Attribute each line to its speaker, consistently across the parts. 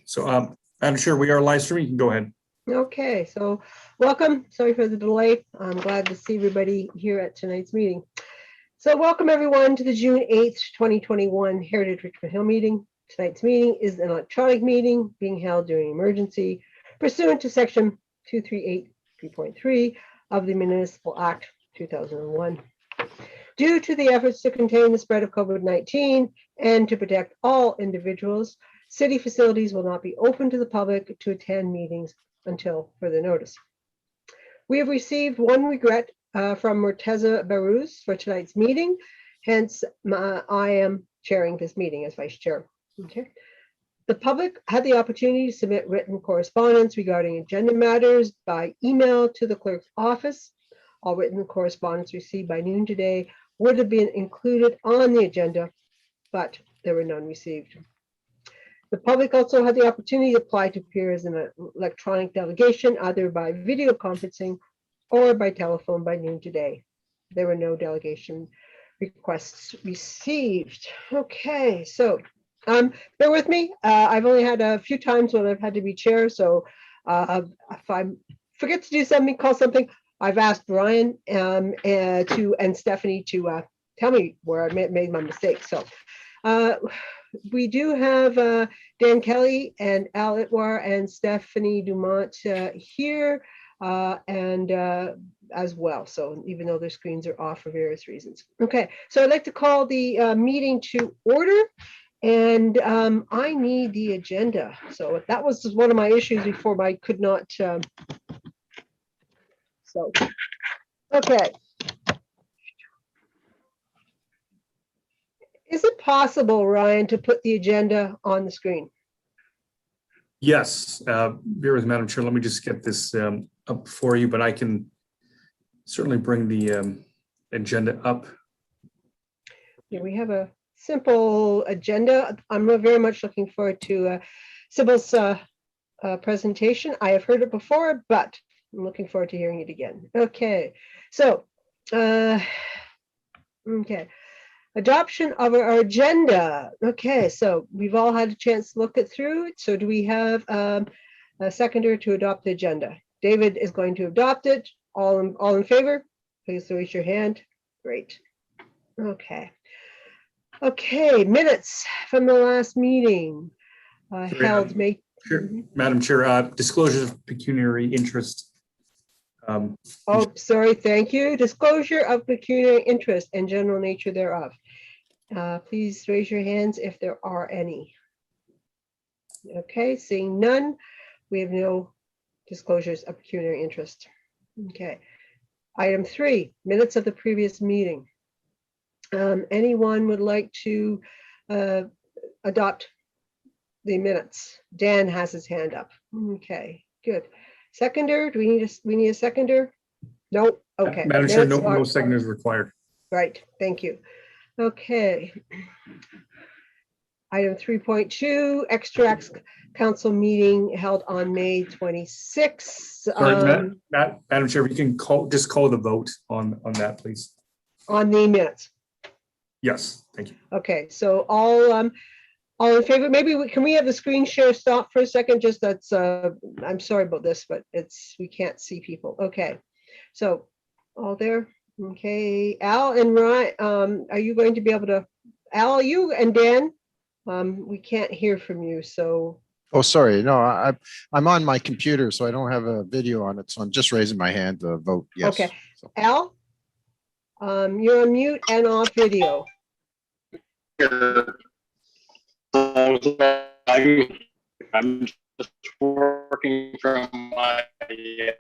Speaker 1: So, Madam Chair, we are live streaming. You can go ahead.
Speaker 2: Okay, so welcome. Sorry for the delay. I'm glad to see everybody here at tonight's meeting. So welcome everyone to the June 8th, 2021 Heritage Richmond Hill meeting. Tonight's meeting is an electronic meeting being held during emergency pursuant to section 238.3 of the Municipal Act 2001. Due to the efforts to contain the spread of COVID-19 and to protect all individuals, city facilities will not be open to the public to attend meetings until further notice. We have received one regret from Morteza Baruz for tonight's meeting. Hence, I am chairing this meeting as vice chair. Okay. The public had the opportunity to submit written correspondence regarding agenda matters by email to the clerk's office. All written correspondence received by noon today would have been included on the agenda, but there were none received. The public also had the opportunity to apply to appear as an electronic delegation, either by video conferencing or by telephone by noon today. There were no delegation requests received. Okay, so bear with me. I've only had a few times when I've had to be chair, so if I forget to do something, call something, I've asked Brian and Stephanie to tell me where I made my mistake. So we do have Dan Kelly and Al Itwar and Stephanie Dumont here and as well. So even though their screens are off for various reasons. Okay, so I'd like to call the meeting to order. And I need the agenda. So that was one of my issues before, but I could not. So, okay. Is it possible, Ryan, to put the agenda on the screen?
Speaker 1: Yes, bear with Madam Chair. Let me just get this up for you, but I can certainly bring the agenda up.
Speaker 2: Yeah, we have a simple agenda. I'm very much looking forward to Sybil's presentation. I have heard it before, but I'm looking forward to hearing it again. Okay, so, okay. Adoption of our agenda. Okay, so we've all had a chance to look it through. So do we have a seconder to adopt the agenda? David is going to adopt it. All in favor? Please raise your hand. Great. Okay. Okay, minutes from the last meeting held May.
Speaker 1: Sure. Madam Chair, disclosure of pecuniary interest.
Speaker 2: Oh, sorry, thank you. Disclosure of pecuniary interest and general nature thereof. Please raise your hands if there are any. Okay, seeing none, we have no disclosures of pecuniary interest. Okay. Item 3, minutes of the previous meeting. Anyone would like to adopt the minutes? Dan has his hand up. Okay, good. Seconder, do we need a seconder? No, okay.
Speaker 1: Madam Chair, no seconder is required.
Speaker 2: Right, thank you. Okay. Item 3.2, extracts council meeting held on May 26th.
Speaker 1: Sorry, Madam Chair, you can just call the vote on that, please.
Speaker 2: On the minutes.
Speaker 1: Yes, thank you.
Speaker 2: Okay, so all in favor? Maybe can we have the screen share stop for a second? Just that's I'm sorry about this, but we can't see people. Okay, so all there. Okay, Al and Ryan, are you going to be able to? Al, you and Dan, we can't hear from you. So.
Speaker 3: Oh, sorry. No, I'm on my computer, so I don't have a video on it. So I'm just raising my hand to vote yes.
Speaker 2: Okay,
Speaker 3: so.
Speaker 2: Al, you're on mute and off video.
Speaker 4: I'm just working from my here.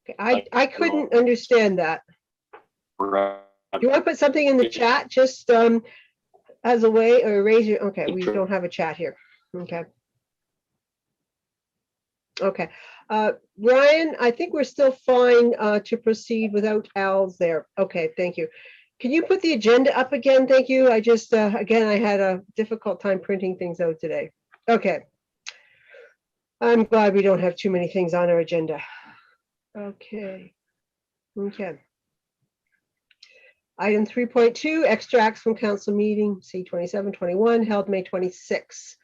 Speaker 2: Okay, I couldn't understand that. You want to put something in the chat just as a way, or raise your, okay, we don't have a chat here. Okay. Okay. Ryan, I think we're still fine to proceed without Al's there. Okay, thank you. Can you put the agenda up again? Thank you. I just, again, I had a difficult time printing things out today. Okay. I'm glad we don't have too many things on our agenda. Okay. Okay. Item 3.2, extracts from council meeting C-2721 held May 26.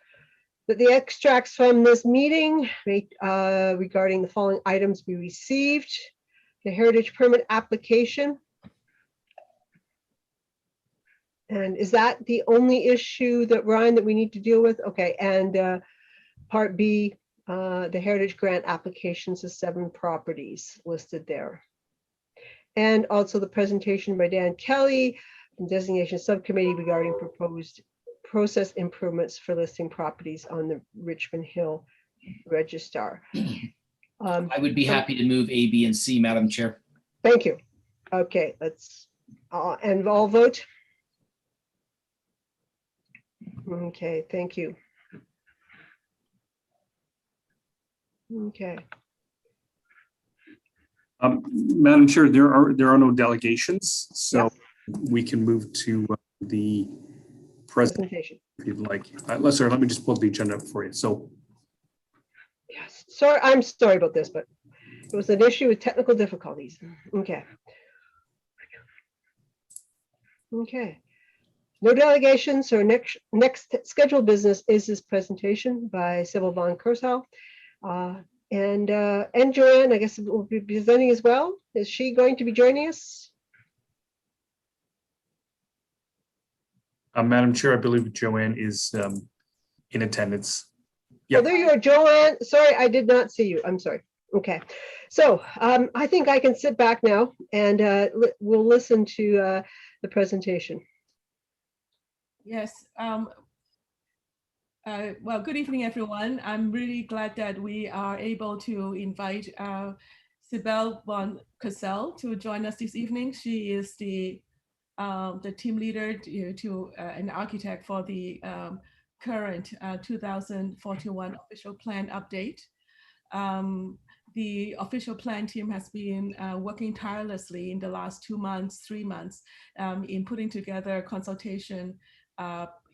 Speaker 2: That the extracts from this meeting regarding the following items be received. The heritage permit application. And is that the only issue that, Ryan, that we need to deal with? Okay, and part B, the heritage grant applications of 7 properties listed there. And also the presentation by Dan Kelly from Designation Subcommittee regarding proposed process improvements for listing properties on the Richmond Hill Register.
Speaker 5: I would be happy to move A, B, and C, Madam Chair.
Speaker 2: Thank you. Okay, let's, and all vote. Okay, thank you. Okay.
Speaker 1: Madam Chair, there are no delegations, so we can move to the presentation if you'd like. Sorry, let me just pull the agenda up for you. So,
Speaker 2: yes, sorry, I'm sorry about this, but it was an issue with technical difficulties. Okay. Okay. No delegations. So next scheduled business is this presentation by Sybil von Kersau. And Joanne, I guess, will be presenting as well. Is she going to be joining us?
Speaker 1: Madam Chair, I believe Joanne is in attendance.
Speaker 2: Oh, there you are, Joanne. Sorry, I did not see you. I'm sorry. Okay. So I think I can sit back now and we'll listen to the presentation.
Speaker 6: Yes. Well, good evening, everyone. I'm really glad that we are able to invite Sybil von Kersau to join us this evening. She is the team leader to an architect for the current 2041 official plan update. The official plan team has been working tirelessly in the last 2 months, 3 months in putting together consultation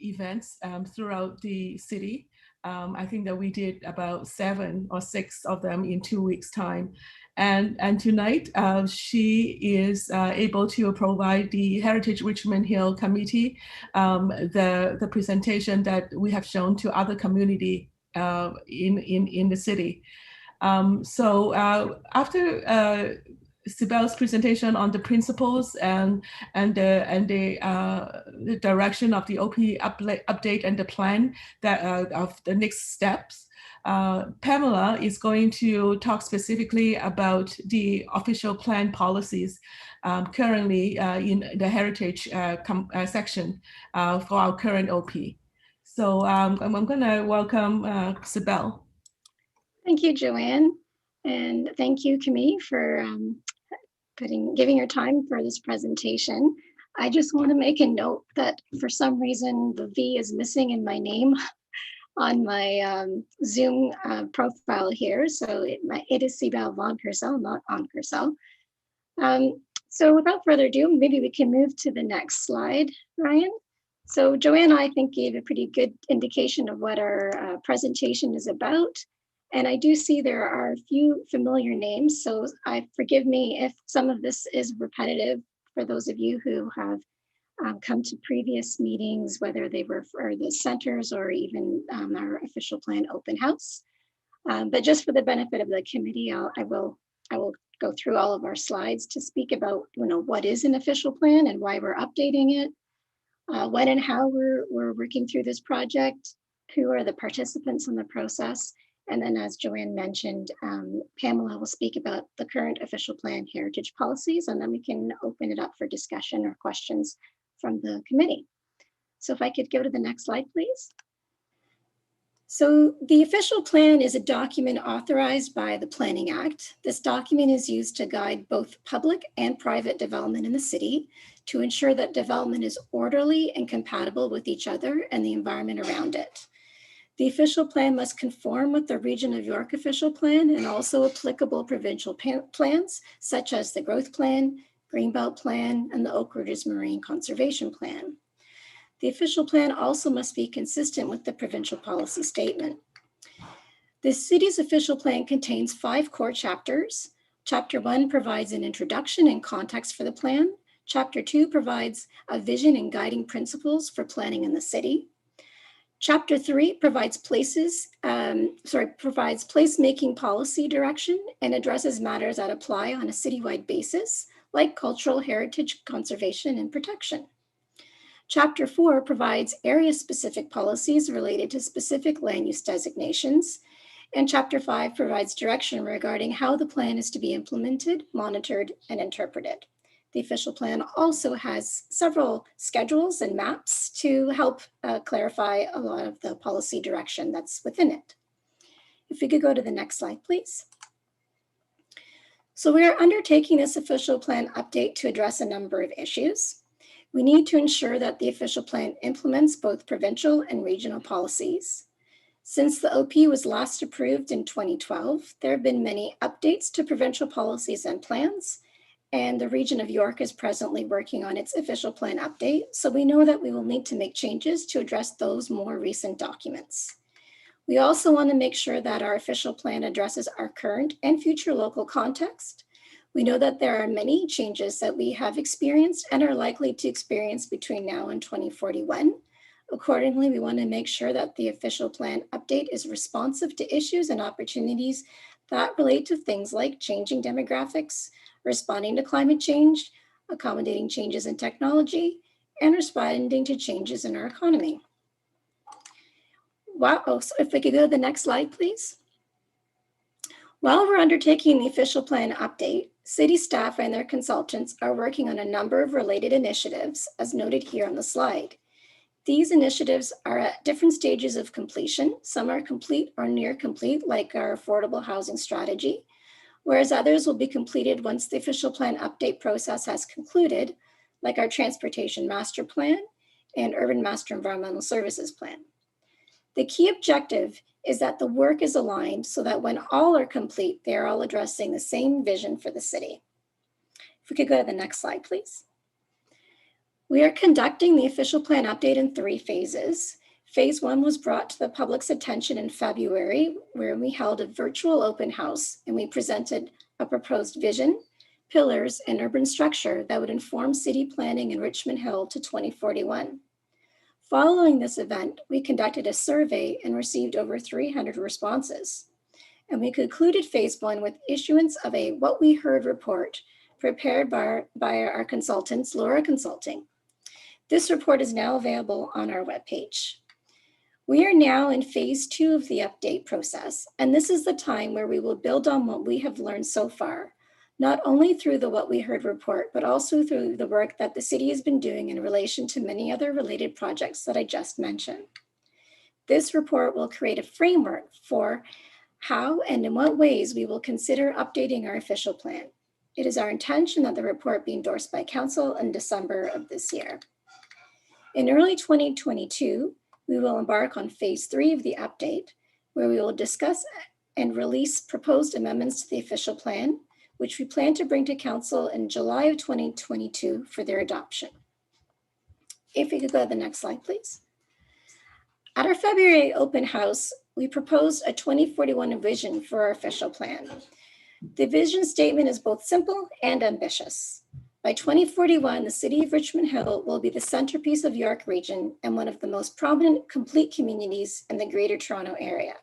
Speaker 6: events throughout the city. I think that we did about 7 or 6 of them in 2 weeks' time. And tonight she is able to provide the Heritage Richmond Hill Committee the presentation that we have shown to other community in the city. So after Sybil's presentation on the principles and the direction of the OP update and the plan that of the next steps, Pamela is going to talk specifically about the official plan policies currently in the heritage section for our current OP. So I'm going to welcome Sybil.
Speaker 7: Thank you, Joanne, and thank you, Camille, for giving your time for this presentation. I just want to make a note that for some reason the V is missing in my name on my Zoom profile here, so it is Sybil von Kersau, not on Kersau. So without further ado, maybe we can move to the next slide, Ryan. So Joanne, I think, gave a pretty good indication of what our presentation is about. And I do see there are a few familiar names, so forgive me if some of this is repetitive for those of you who have come to previous meetings, whether they were for the centers or even our official plan open house. But just for the benefit of the committee, I will go through all of our slides to speak about what is an official plan and why we're updating it, when and how we're working through this project, who are the participants in the process. And then, as Joanne mentioned, Pamela will speak about the current official plan heritage policies, and then we can open it up for discussion or questions from the committee. So if I could go to the next slide, please. So the official plan is a document authorized by the Planning Act. This document is used to guide both public and private development in the city to ensure that development is orderly and compatible with each other and the environment around it. The official plan must conform with the Region of York official plan and also applicable provincial plans, such as the Growth Plan, Greenbelt Plan, and the Oak Ridges Marine Conservation Plan. The official plan also must be consistent with the provincial policy statement. The city's official plan contains 5 core chapters. Chapter 1 provides an introduction and context for the plan. Chapter 2 provides a vision and guiding principles for planning in the city. Chapter 3 provides placemaking policy direction and addresses matters that apply on a citywide basis, like cultural heritage conservation and protection. Chapter 4 provides area-specific policies related to specific land use designations. And Chapter 5 provides direction regarding how the plan is to be implemented, monitored, and interpreted. The official plan also has several schedules and maps to help clarify a lot of the policy direction that's within it. If we could go to the next slide, please. So we are undertaking this official plan update to address a number of issues. We need to ensure that the official plan implements both provincial and regional policies. Since the OP was last approved in 2012, there have been many updates to provincial policies and plans, and the region of York is presently working on its official plan update, so we know that we will need to make changes to address those more recent documents. We also want to make sure that our official plan addresses our current and future local context. We know that there are many changes that we have experienced and are likely to experience between now and 2041. Accordingly, we want to make sure that the official plan update is responsive to issues and opportunities that relate to things like changing demographics, responding to climate change, accommodating changes in technology, and responding to changes in our economy. Wow, so if we could go to the next slide, please. While we're undertaking the official plan update, city staff and their consultants are working on a number of related initiatives, as noted here on the slide. These initiatives are at different stages of completion. Some are complete or near complete, like our affordable housing strategy, whereas others will be completed once the official plan update process has concluded, like our transportation master plan and urban master environmental services plan. The key objective is that the work is aligned so that when all are complete, they are all addressing the same vision for the city. If we could go to the next slide, please. We are conducting the official plan update in 3 phases. Phase 1 was brought to the public's attention in February, where we held a virtual open house and we presented a proposed vision, pillars, and urban structure that would inform city planning in Richmond Hill to 2041. Following this event, we conducted a survey and received over 300 responses. And we concluded phase 1 with issuance of a What We Heard report prepared by our consultants, Laura Consulting. This report is now available on our webpage. We are now in phase 2 of the update process, and this is the time where we will build on what we have learned so far, not only through the What We Heard report, but also through the work that the city has been doing in relation to many other related projects that I just mentioned. This report will create a framework for how and in what ways we will consider updating our official plan. It is our intention that the report be endorsed by Council in December of this year. In early 2022, we will embark on phase 3 of the update, where we will discuss and release proposed amendments to the official plan, which we plan to bring to Council in July of 2022 for their adoption. If we could go to the next slide, please. At our February open house, we proposed a 2041 vision for our official plan. The vision statement is both simple and ambitious. By 2041, the city of Richmond Hill will be the centerpiece of York Region and one of the most prominent complete communities in the Greater Toronto Area.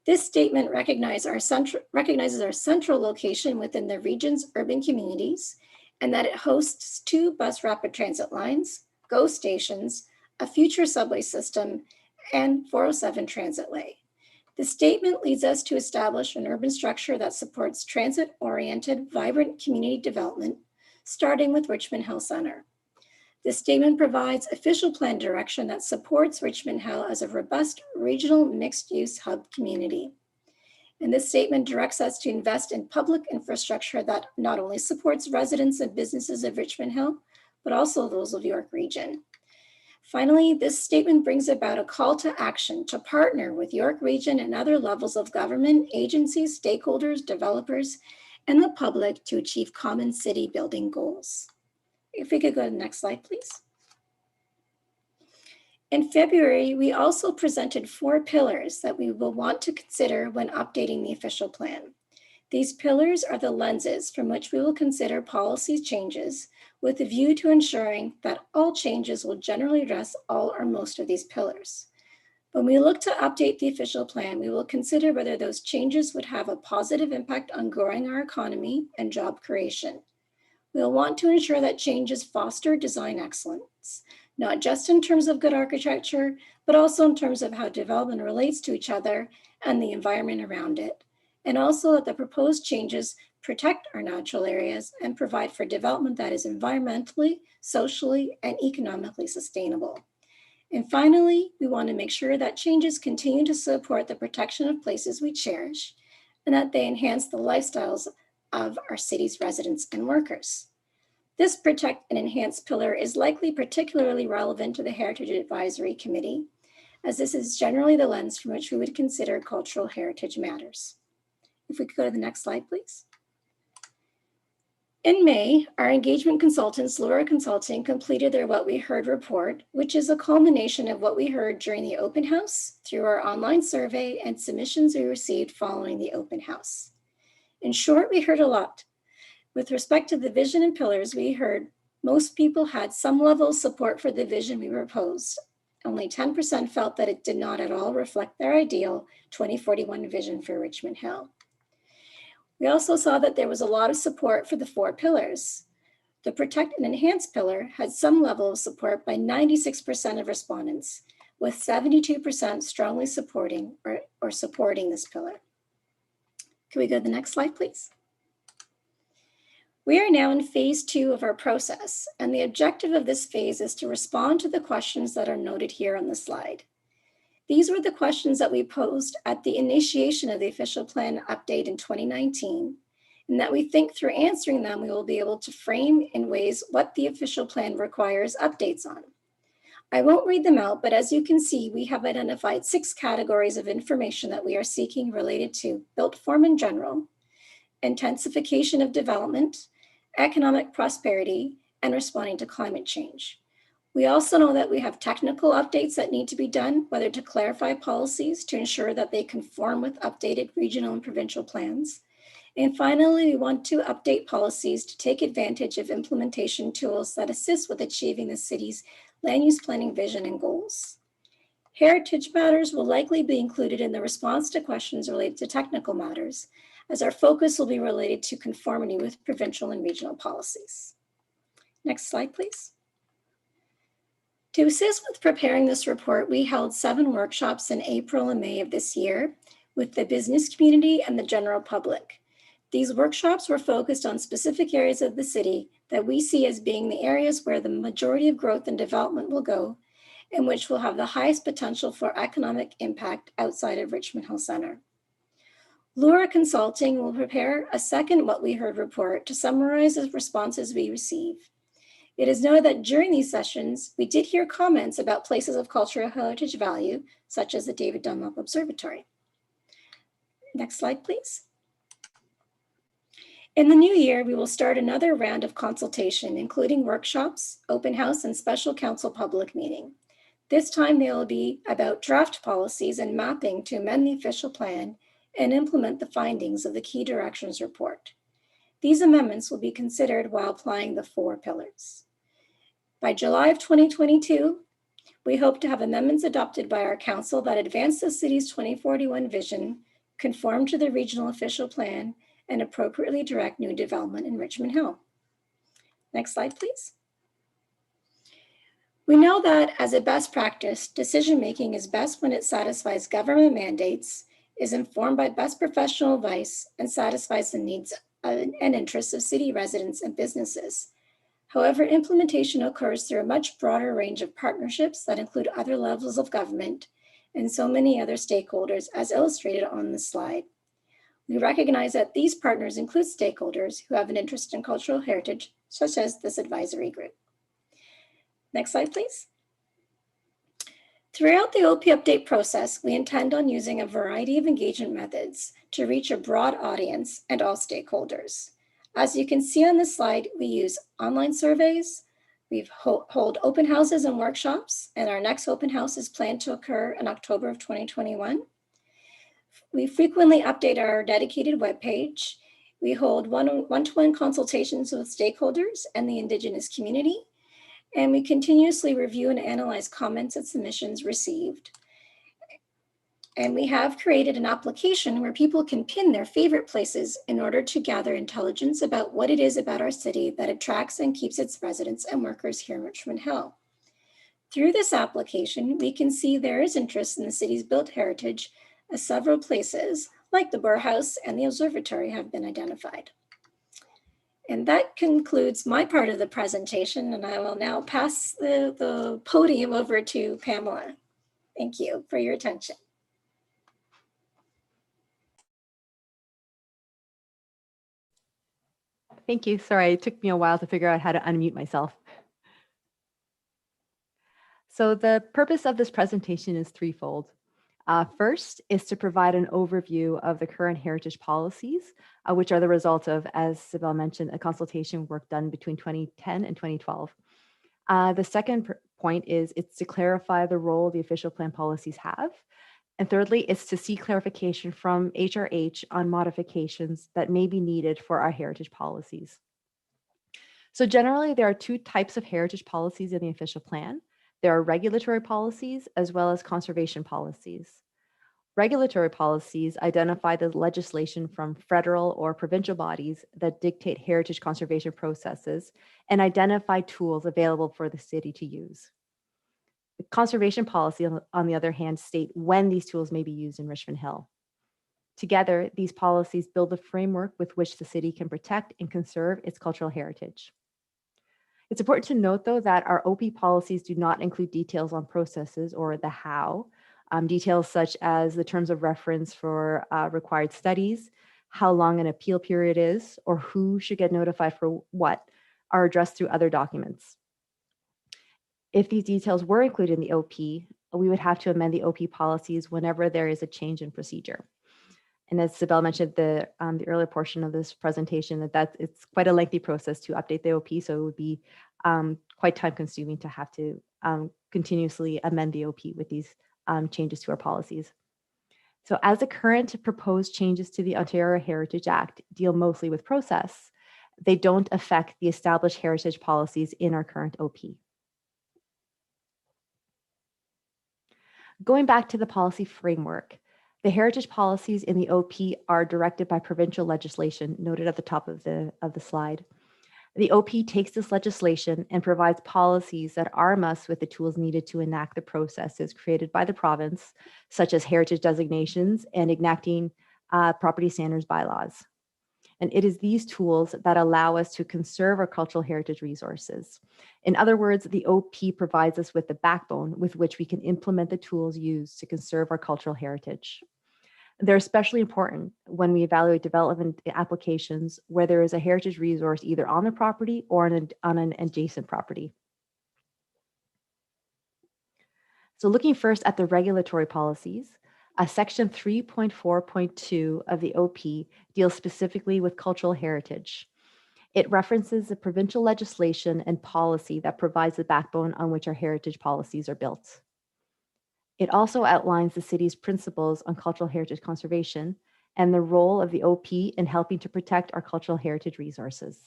Speaker 7: This statement recognizes our central location within the region's urban communities and that it hosts 2 bus rapid transit lines, GO stations, a future subway system, and 407 transit way. The statement leads us to establish an urban structure that supports transit-oriented, vibrant community development, starting with Richmond Hill Centre. This statement provides official plan direction that supports Richmond Hill as a robust regional mixed-use hub community. And this statement directs us to invest in public infrastructure that not only supports residents and businesses of Richmond Hill, but also those of York Region. Finally, this statement brings about a call to action to partner with York Region and other levels of government, agencies, stakeholders, developers, and the public to achieve common city building goals. If we could go to the next slide, please. In February, we also presented 4 pillars that we will want to consider when updating the official plan. These pillars are the lenses from which we will consider policy changes, with a view to ensuring that all changes will generally address all or most of these pillars. When we look to update the official plan, we will consider whether those changes would have a positive impact on growing our economy and job creation. We'll want to ensure that changes foster design excellence, not just in terms of good architecture, but also in terms of how development relates to each other and the environment around it. And also that the proposed changes protect our natural areas and provide for development that is environmentally, socially, and economically sustainable. And finally, we want to make sure that changes continue to support the protection of places we cherish and that they enhance the lifestyles of our city's residents and workers. This protect and enhance pillar is likely particularly relevant to the Heritage Advisory Committee, as this is generally the lens from which we would consider cultural heritage matters. If we could go to the next slide, please. In May, our engagement consultants, Year Consulting, completed their What We Heard report, which is a culmination of what we heard during the open house, through our online survey, and submissions we received following the open house. In short, we heard a lot. With respect to the vision and pillars, we heard most people had some level of support for the vision we proposed. Only 10% felt that it did not at all reflect their ideal 2041 vision for Richmond Hill. We also saw that there was a lot of support for the 4 pillars. The protect and enhance pillar had some level of support by 96% of respondents, with 72% strongly supporting or supporting this pillar. Can we go to the next slide, please? We are now in phase 2 of our process, and the objective of this phase is to respond to the questions that are noted here on the slide. These were the questions that we posed at the initiation of the official plan update in 2019, and that we think through answering them, we will be able to frame in ways what the official plan requires updates on. I won't read them out, but as you can see, we have identified 6 categories of information that we are seeking related to built form in general, intensification of development, economic prosperity, and responding to climate change. We also know that we have technical updates that need to be done, whether to clarify policies to ensure that they conform with updated regional and provincial plans. And finally, we want to update policies to take advantage of implementation tools that assist with achieving the city's land use planning vision and goals. Heritage matters will likely be included in the response to questions related to technical matters, as our focus will be related to conformity with provincial and regional policies. Next slide, please. To assist with preparing this report, we held 7 workshops in April and May of this year with the business community and the general public. These workshops were focused on specific areas of the city that we see as being the areas where the majority of growth and development will go, and which will have the highest potential for economic impact outside of Richmond Hill Centre. Year Consulting will prepare a second What We Heard report to summarize the responses we receive. It is noted that during these sessions, we did hear comments about places of cultural heritage value, such as the David Dunlop Observatory. Next slide, please. In the new year, we will start another round of consultation, including workshops, open house, and special council public meeting. This time, they will be about draft policies and mapping to amend the official plan and implement the findings of the Key Directions report. These amendments will be considered while applying the 4 pillars. By July of 2022, we hope to have amendments adopted by our council that advance the city's 2041 vision, conform to the regional official plan, and appropriately direct new development in Richmond Hill. Next slide, please. We know that as a best practice, decision-making is best when it satisfies government mandates, is informed by best professional advice, and satisfies the needs and interests of city residents and businesses. However, implementation occurs through a much broader range of partnerships that include other levels of government and so many other stakeholders, as illustrated on this slide. We recognize that these partners include stakeholders who have an interest in cultural heritage, such as this advisory group. Next slide, please. Throughout the OP update process, we intend on using a variety of engagement methods to reach a broad audience and all stakeholders. As you can see on this slide, we use online surveys, we hold open houses and workshops, and our next open house is planned to occur in October of 2021. We frequently update our dedicated webpage. We hold one-to-one consultations with stakeholders and the Indigenous community, and we continuously review and analyze comments and submissions received. And we have created an application where people can pin their favorite places in order to gather intelligence about what it is about our city that attracts and keeps its residents and workers here in Richmond Hill. Through this application, we can see there is interest in the city's built heritage, as several places like the Burr House and the Observatory have been identified. And that concludes my part of the presentation, and I will now pass the podium over to Pamela. Thank you for your attention.
Speaker 8: Thank you. Sorry, it took me a while to figure out how to unmute myself. So the purpose of this presentation is threefold. First is to provide an overview of the current heritage policies, which are the result of, as Sibel mentioned, a consultation work done between 2010 and 2012. The second point is it's to clarify the role the official plan policies have. And thirdly, it's to seek clarification from HRH on modifications that may be needed for our heritage policies. So generally, there are two types of heritage policies in the official plan. There are regulatory policies as well as conservation policies. Regulatory policies identify the legislation from federal or provincial bodies that dictate heritage conservation processes and identify tools available for the city to use. The conservation policy, on the other hand, state when these tools may be used in Richmond Hill. Together, these policies build the framework with which the city can protect and conserve its cultural heritage. It's important to note, though, that our OP policies do not include details on processes or the how. Details such as the terms of reference for required studies, how long an appeal period is, or who should get notified for what, are addressed through other documents. If these details were included in the OP, we would have to amend the OP policies whenever there is a change in procedure. And as Sibel mentioned, the earlier portion of this presentation, it's quite a lengthy process to update the OP, so it would be quite time consuming to have to continuously amend the OP with these changes to our policies. So as the current proposed changes to the Ontario Heritage Act deal mostly with process, they don't affect the established heritage policies in our current OP. Going back to the policy framework, the heritage policies in the OP are directed by provincial legislation noted at the top of the slide. The OP takes this legislation and provides policies that arm us with the tools needed to enact the processes created by the province, such as heritage designations and enacting property standards bylaws. And it is these tools that allow us to conserve our cultural heritage resources. In other words, the OP provides us with the backbone with which we can implement the tools used to conserve our cultural heritage. They're especially important when we evaluate development applications where there is a heritage resource either on the property or on an adjacent property. So looking first at the regulatory policies, Section 3.4.2 of the OP deals specifically with cultural heritage. It references the provincial legislation and policy that provides the backbone on which our heritage policies are built. It also outlines the city's principles on cultural heritage conservation and the role of the OP in helping to protect our cultural heritage resources.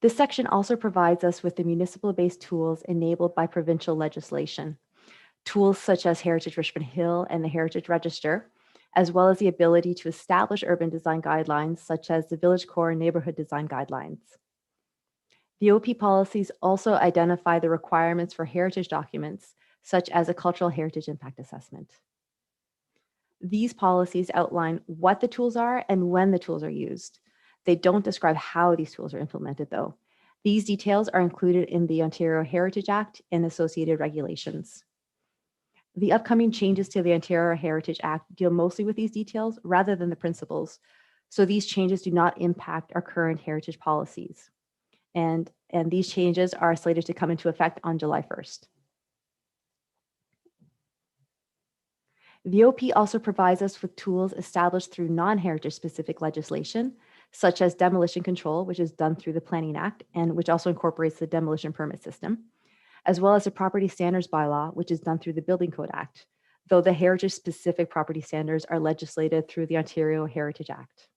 Speaker 8: This section also provides us with the municipal-based tools enabled by provincial legislation. Tools such as Heritage Richmond Hill and the Heritage Register, as well as the ability to establish urban design guidelines such as the Village Core and Neighborhood Design Guidelines. The OP policies also identify the requirements for heritage documents, such as a cultural heritage impact assessment. These policies outline what the tools are and when the tools are used. They don't describe how these tools are implemented, though. These details are included in the Ontario Heritage Act and associated regulations. The upcoming changes to the Ontario Heritage Act deal mostly with these details rather than the principles, so these changes do not impact our current heritage policies. And these changes are slated to come into effect on July 1st. The OP also provides us with tools established through non-heritage specific legislation, such as demolition control, which is done through the Planning Act and which also incorporates the demolition permit system, as well as the property standards bylaw, which is done through the Building Code Act. though the heritage-specific property standards are legislated through the Ontario Heritage Act.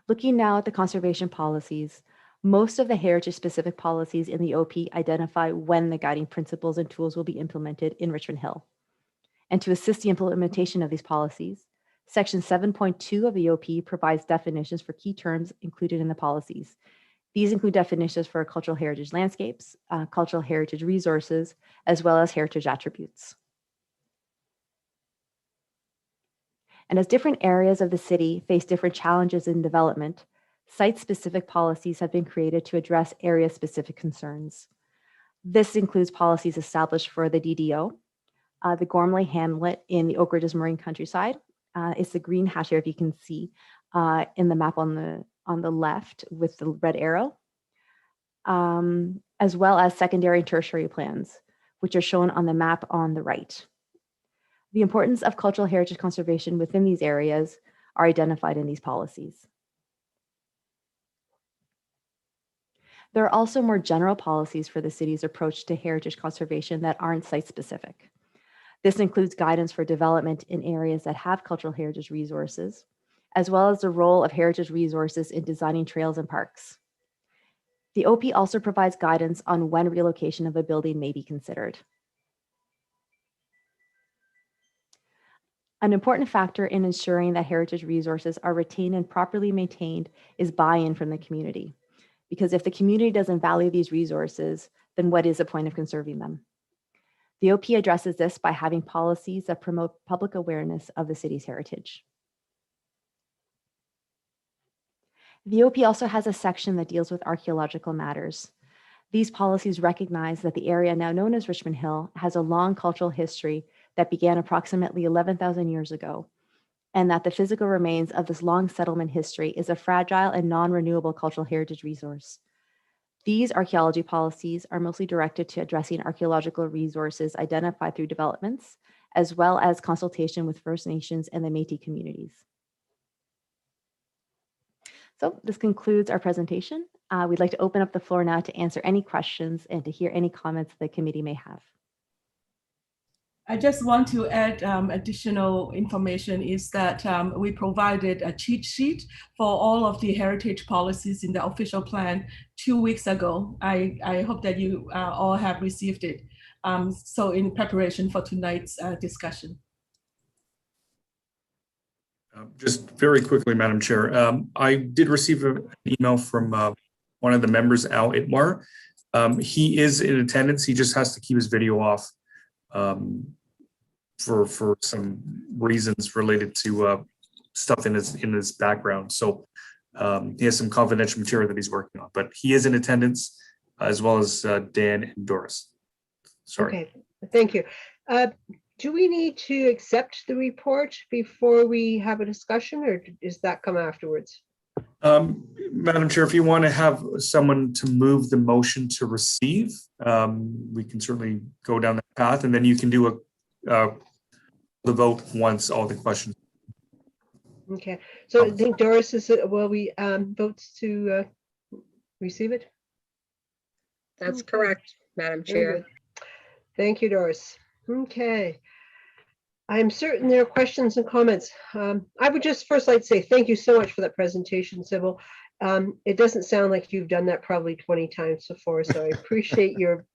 Speaker 8: Looking now at the conservation policies, most of the heritage-specific policies in the OP identify when the guiding principles and tools will be implemented in Richmond Hill. And to assist the implementation of these policies, Section 7.2 of the OP provides definitions for key terms included in the policies. These include definitions for cultural heritage landscapes, cultural heritage resources, as well as heritage attributes. And as different areas of the city face different challenges in development, site-specific policies have been created to address area-specific concerns. This includes policies established for the DDO, the Gormley Hamlet in the Oak Ridges Marine Countryside. It's the green hash here, if you can see in the map on the left with the red arrow, as well as secondary and tertiary plans, which are shown on the map on the right. The importance of cultural heritage conservation within these areas are identified in these policies. There are also more general policies for the city's approach to heritage conservation that aren't site-specific. This includes guidance for development in areas that have cultural heritage resources, as well as the role of heritage resources in designing trails and parks. The OP also provides guidance on when relocation of a building may be considered. An important factor in ensuring that heritage resources are retained and properly maintained is buy-in from the community. Because if the community doesn't value these resources, then what is the point of conserving them? The OP addresses this by having policies that promote public awareness of the city's heritage. The OP also has a section that deals with archaeological matters. These policies recognize that the area now known as Richmond Hill has a long cultural history that began approximately 11,000 years ago, and that the physical remains of this long settlement history is a fragile and non-renewable cultural heritage resource. These archaeology policies are mostly directed to addressing archaeological resources identified through developments, as well as consultation with First Nations and the Métis communities. So this concludes our presentation. We'd like to open up the floor now to answer any questions and to hear any comments the committee may have.
Speaker 6: I just want to add additional information is that we provided a cheat sheet for all of the heritage policies in the official plan 2 weeks ago. I hope that you all have received it. So in preparation for tonight's discussion.
Speaker 1: Just very quickly, Madam Chair, I did receive an email from one of the members, Al Itmar. He is in attendance. He just has to keep his video off for some reasons related to stuff in his background. So he has some confidential material that he's working on, but he is in attendance as well as Dan and Doris. Sorry.
Speaker 2: Okay, thank you. Do we need to accept the report before we have a discussion, or does that come afterwards?
Speaker 1: Madam Chair, if you want to have someone to move the motion to receive, we can certainly go down that path, and then you can do the vote once all the questions.
Speaker 2: Okay, so I think Doris is, votes to receive it?
Speaker 9: That's correct, Madam
Speaker 2: Very
Speaker 9: Chair.
Speaker 2: good. Thank you, Doris. Okay. I'm certain there are questions and comments. I would just first like to say thank you so much for that presentation, Sybil. It doesn't sound like you've done that probably 20 times before, so I appreciate your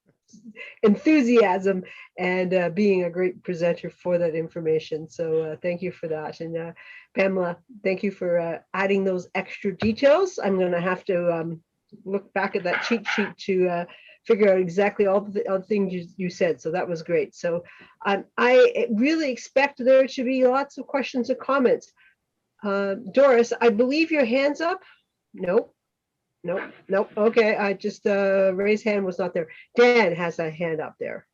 Speaker 2: enthusiasm and being a great presenter for that information. So thank you for that. And Pamela, thank you for adding those extra details. I'm going to have to look back at that cheat sheet to figure out exactly all the things you said. So that was great. So I really expect there to be lots of questions and comments. Doris, I believe your hand's up. Nope. Okay, I just raised hand was not there. Dan has a hand up there.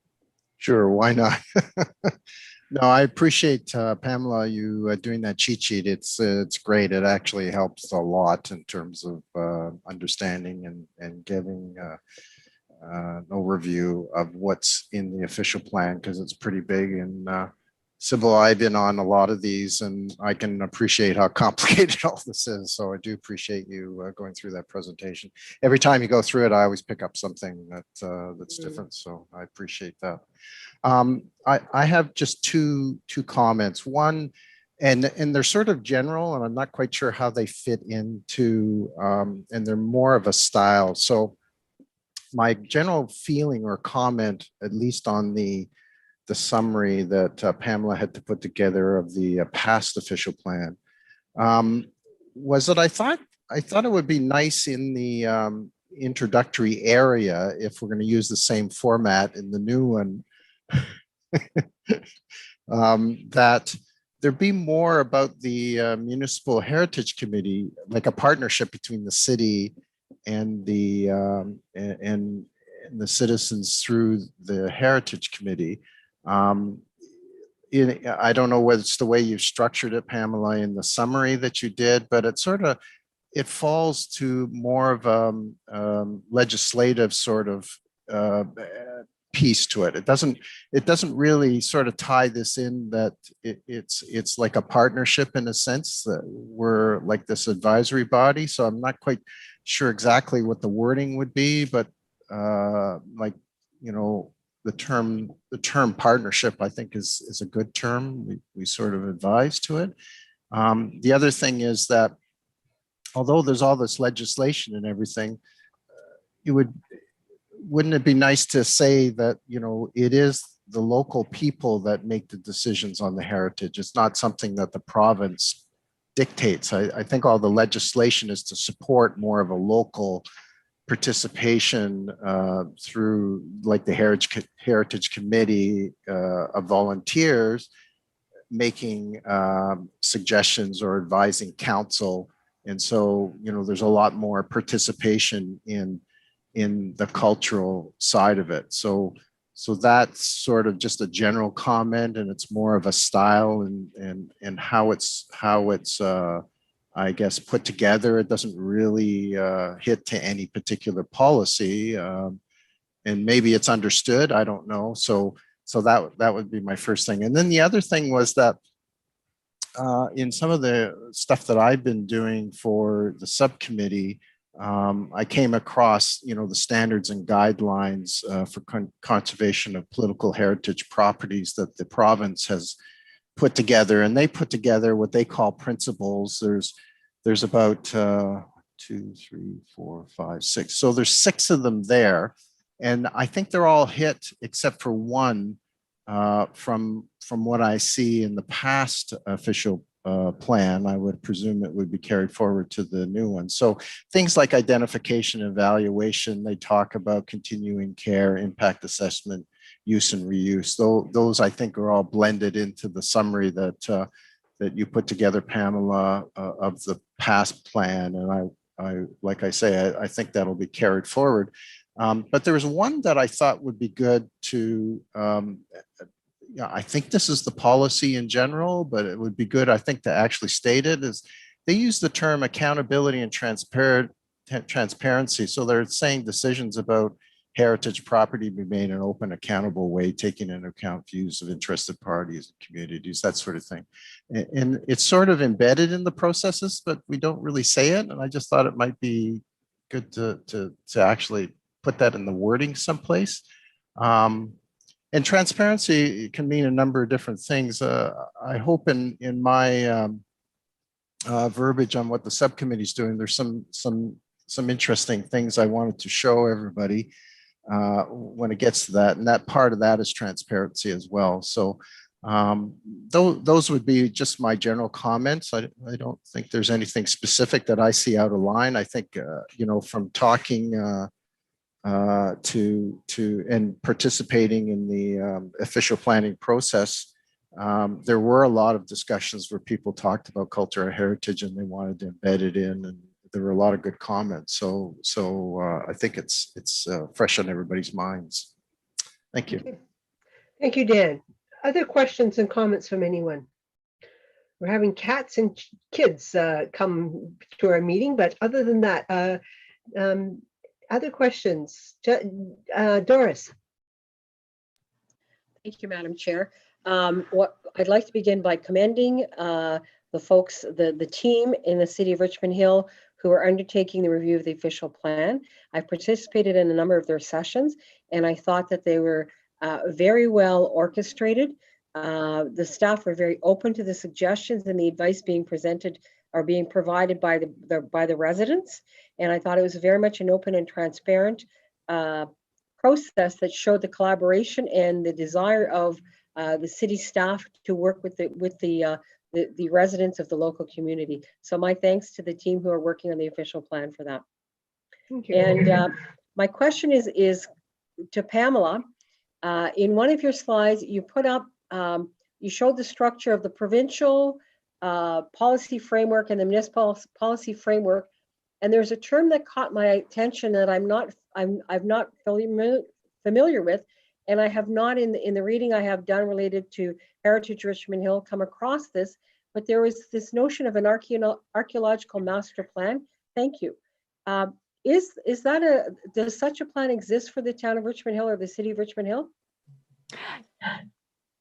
Speaker 3: Sure, why not? No, I appreciate Pamela, you doing that cheat sheet. It's great. It actually helps a lot in terms of understanding and giving an overview of what's in the official plan, because it's pretty big and Sybil, I've been on a lot of these and I can appreciate how complicated all this is. So I do appreciate you going through that presentation. Every time you go through it, I always pick up something that's different. So I appreciate that. I have just two comments. One, and they're sort of general, and I'm not quite sure how they fit into, and they're more of a style. So my general feeling or comment, at least on the summary that Pamela had to put together of the past official plan, was that I thought it would be nice in the introductory area, if we're going to use the same format in the new one, that there be more about the Municipal Heritage Committee, like a partnership between the city and the citizens through the Heritage Committee. I don't know whether it's the way you've structured it, Pamela, in the summary that you did, but it falls to more of a legislative sort of piece to it. It doesn't really sort of tie this in that it's like a partnership in a sense that we're like this advisory body. So I'm not quite sure exactly what the wording would be, but like, you know, the term partnership, I think is a good term. We sort of advise to it. The other thing is that although there's all this legislation and everything, wouldn't it be nice to say that, you know, it is the local people that make the decisions on the heritage. It's not something that the province dictates. I think all the legislation is to support more of a local participation through like the Heritage Committee of volunteers making suggestions or advising council. And so, you know, there's a lot more participation in the cultural side of it. So that's sort of just a general comment, and it's more of a style and how it's I guess put together. It doesn't really hit to any particular policy, and maybe it's understood. I don't know. So that would be my first thing. And then the other thing was that in some of the stuff that I've been doing for the subcommittee, I came across, you know, the standards and guidelines for conservation of political heritage properties that the province has put together, and they put together what they call principles. There's about 2, 3, 4, 5, 6. So there's 6 of them there, and I think they're all hit except for one from what I see in the past official plan. I would presume it would be carried forward to the new one. So things like identification, evaluation, they talk about continuing care, impact assessment, use and reuse. Those I think are all blended into the summary that you put together, Pamela, of the past plan. And I like I say, I think that'll be carried forward. But there was one that I thought would be good to, yeah, I think this is the policy in general, but it would be good, I think, to actually state it. Is they use the term accountability and transparency. So they're saying decisions about heritage property be made in an open, accountable way, taking into account views of interested parties and communities, that sort of thing. And it's sort of embedded in the processes, but we don't really say it. And I just thought it might be good to actually put that in the wording someplace. And transparency can mean a number of different things. I hope in my verbiage on what the subcommittee is doing, there's some interesting things I wanted to show everybody when it gets to that. And that part of that is transparency as well. So those would be just my general comments. I don't think there's anything specific that I see out of line. I think, you know, from talking to and participating in the official planning process, there were a lot of discussions where people talked about culture and heritage and they wanted to embed it in, and there were a lot of good comments. So I think it's fresh on everybody's minds. Thank you.
Speaker 2: Thank you, Dan. Other questions and comments from anyone? We're having cats and kids come to our meeting, but other than that, other questions? Doris.
Speaker 9: Thank you, Madam Chair. What I'd like to begin by commending the folks, the team in the city of Richmond Hill who are undertaking the review of the official plan. I've participated in a number of their sessions, and I thought that they were very well orchestrated. The staff were very open to the suggestions and the advice being presented or being provided by the residents. And I thought it was very much an open and transparent process that showed the collaboration and the desire of the city staff to work with the residents of the local community. So my thanks to the team who are working on the official plan for that.
Speaker 2: Thank you.
Speaker 9: And my question is to Pamela. In one of your slides, you put up, you showed the structure of the provincial policy framework and the municipal policy framework. And there's a term that caught my attention that I'm not familiar with, and I have not in the reading I have done related to Heritage Richmond Hill come across this, but there was this notion of an archaeological master plan. Thank you. Does such a plan exist for the town of Richmond Hill or the city of Richmond Hill?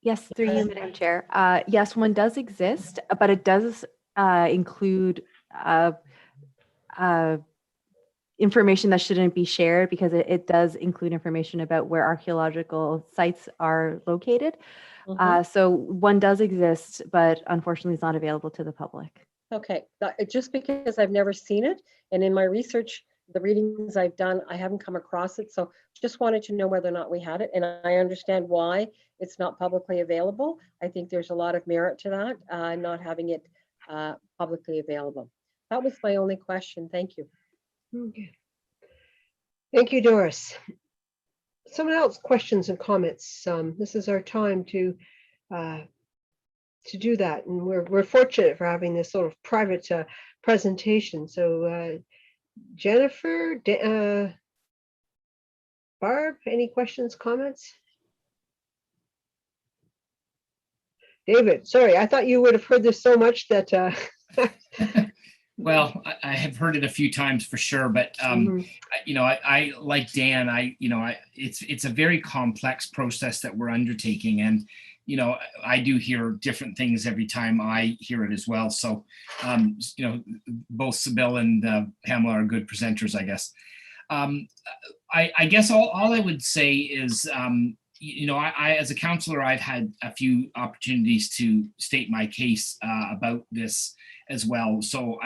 Speaker 8: Yes, through you, Madam Chair. Yes, one does exist, but it does include information that shouldn't be shared because it does include information about where archaeological sites are located. So one does exist, but unfortunately it's not available to the public.
Speaker 9: Okay, just because I've never seen it, and in my research, the readings I've done, I haven't come across it. So just wanted to know whether or not we had it. And I understand why it's not publicly available. I think there's a lot of merit to that, not having it publicly available. That was my only question. Thank you.
Speaker 2: Okay. Thank you, Doris. Someone else, questions and comments. This is our time to do that, and we're fortunate for having this sort of private presentation. So, Jennifer, Barb, any questions, comments? David, sorry, I thought you would have heard this so much that.
Speaker 5: Well, I have heard it a few times for sure, but you know, I like Dan. It's a very complex process that we're undertaking, and you know, I do hear different things every time I hear it as well. So, you know, both Sybil and Pamela are good presenters, I guess. I guess all I would say is, you know, I as a counselor, I've had a few opportunities to state my case about this as well. So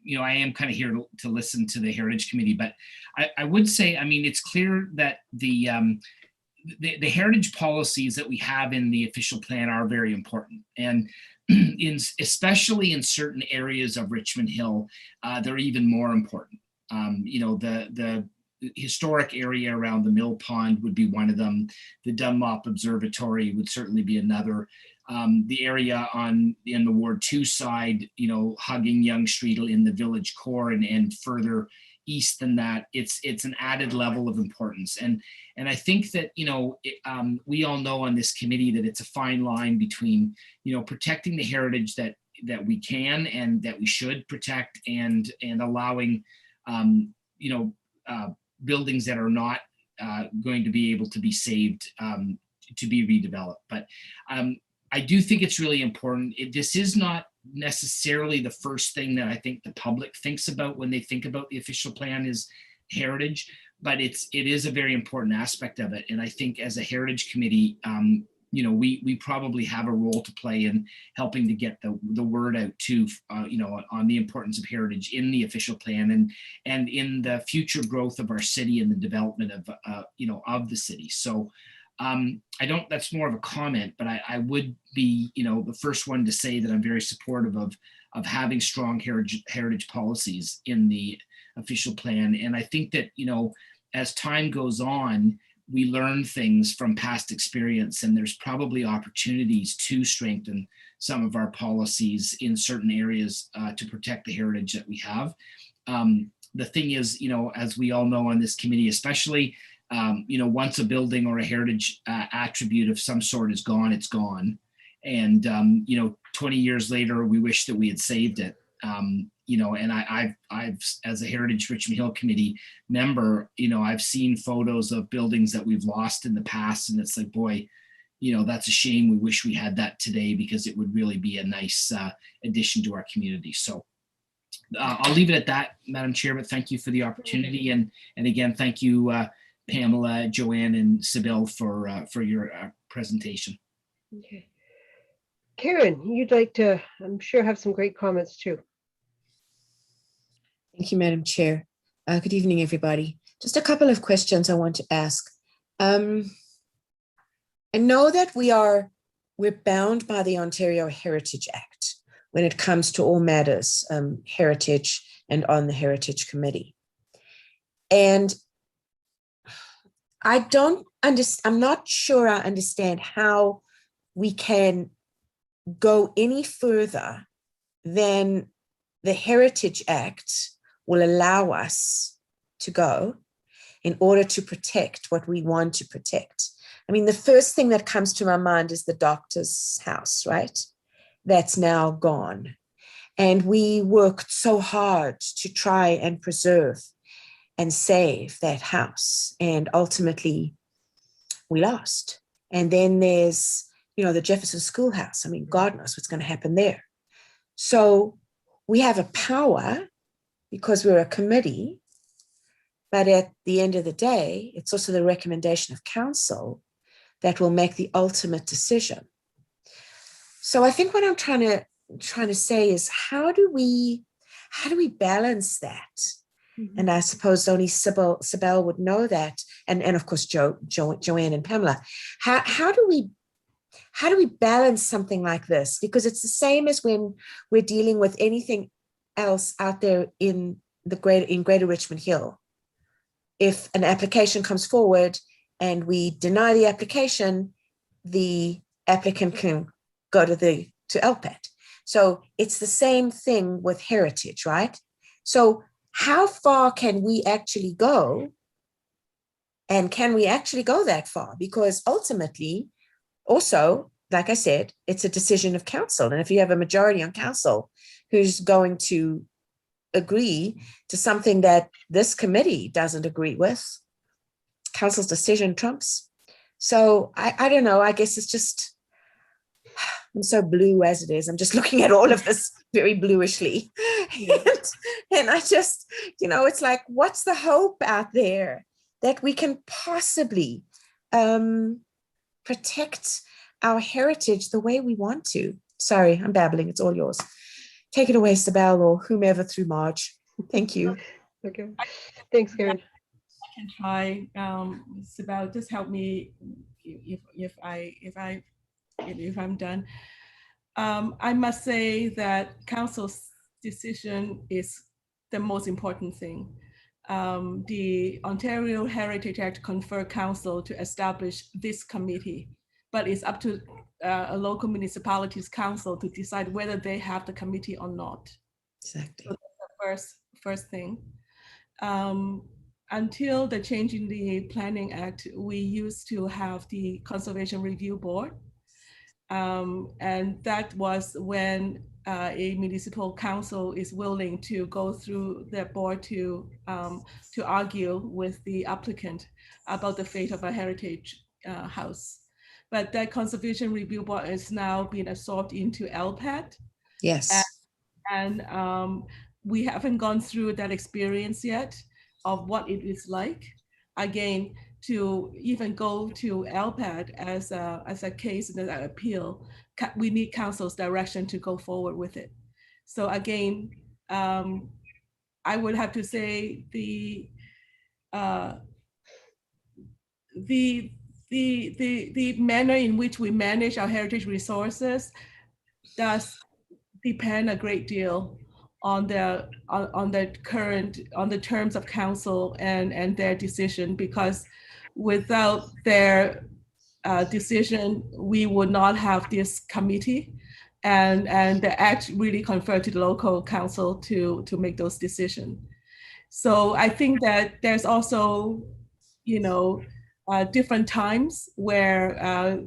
Speaker 5: you know, I am kind of here to listen to the Heritage Committee, but I would say, I mean, it's clear that the heritage policies that we have in the official plan are very important, and especially in certain areas of Richmond Hill, they're even more important. You know, the historic area around the Mill Pond would be one of them. The Dunlop Observatory would certainly be another. The area in the Ward 2 side, you know, hugging Yonge Street in the village core and further east than that, it's an added level of importance. And I think that, you know, we all know on this committee that it's a fine line between, you know, protecting the heritage that we can and that we should protect, and allowing, you know, buildings that are not going to be able to be saved to be redeveloped. But I do think it's really important. This is not necessarily the first thing that I think the public thinks about when they think about the official plan is heritage, but it is a very important aspect of it. And I think as a heritage committee, you know, we probably have a role to play in helping to get the word out to, you know, on the importance of heritage in the official plan and in the future growth of our city and the development of, you know, of the city. So that's more of a comment, but I would be, you know, the first one to say that I'm very supportive of having strong heritage policies in the official plan. And I think that, you know, as time goes on, we learn things from past experience, and there's probably opportunities to strengthen some of our policies in certain areas to protect the heritage that we have. The thing is, you know, as we all know on this committee, especially, you know, once a building or a heritage attribute of some sort is gone, it's gone. And, you know, 20 years later, we wish that we had saved it. You know, and I've, as a Heritage Richmond Hill Committee member, you know, I've seen photos of buildings that we've lost in the past, and it's like, boy, that's a shame. We wish we had that today because it would really be a nice addition to our community. So I'll leave it at that, Madam Chair, but thank you for the opportunity. And again, thank you, Pamela, Joanne, and Sybil for your presentation.
Speaker 2: Okay. Karen, you'd like to, I'm sure, have some great comments too.
Speaker 10: Thank you, Madam Chair. Good evening, everybody. Just a couple of questions I want to ask. I know that we're bound by the Ontario Heritage Act when it comes to all matters, heritage and on the Heritage Committee. And I'm not sure I understand how we can go any further than the Heritage Act will allow us to go in order to protect what we want to protect. I mean, the first thing that comes to my mind is the doctor's house, right? That's now gone. And we worked so hard to try and preserve and save that house. And ultimately, we lost. And then there's, the Jefferson Schoolhouse. I mean, God knows what's going to happen there. So we have a power because we're a committee, but at the end of the day, it's also the recommendation of council that will make the ultimate decision. So I think what I'm trying to say is how do we balance that? Mm-hmm. And I suppose only Sybil would know that, and of course Joanne and Pamela. How do we balance something like this? Because it's the same as when we're dealing with anything else out there in Greater Richmond Hill. If an application comes forward and we deny the application, the applicant can go to LPAT. So it's the same thing with heritage, right? So how far can we actually go? And can we actually go that far? Because ultimately, also, like I said, it's a decision of council. And if you have a majority on council who's going to agree to something that this committee doesn't agree with, council's decision trumps. So I don't know, I guess it's just, I'm so blue as it is. I'm just looking at all of this very bluishly. and I just, it's like, what's the hope out there that we can possibly protect our heritage the way we want to? Sorry, I'm babbling. It's all yours. Take it away, Sybil, or whomever through Marge. Thank you.
Speaker 2: Okay. Thanks, Karen.
Speaker 6: I can try. Sybil, just help me if I'm done. I must say that council's decision is the most important thing. The Ontario Heritage Act conferred council to establish this committee, but it's up to a local municipalities council to decide whether they have the committee or not.
Speaker 10: Exactly.
Speaker 6: So that's the first thing. Until the change in the Planning Act, we used to have the Conservation Review Board. And that was when a municipal council is willing to go through that board to argue with the applicant about the fate of a heritage house. But that Conservation Review Board is now being absorbed into LPAT.
Speaker 10: Yes.
Speaker 6: And we haven't gone through that experience yet of what it is like. Again, to even go to LPAT as a case in an appeal, we need council's direction to go forward with it. So again, I would have to say the manner in which we manage our heritage resources does depend a great deal on the terms of council and their decision, because without their decision, we would not have this committee, and the act really conferred to the local council to make those decisions. So I think that there's also, different times where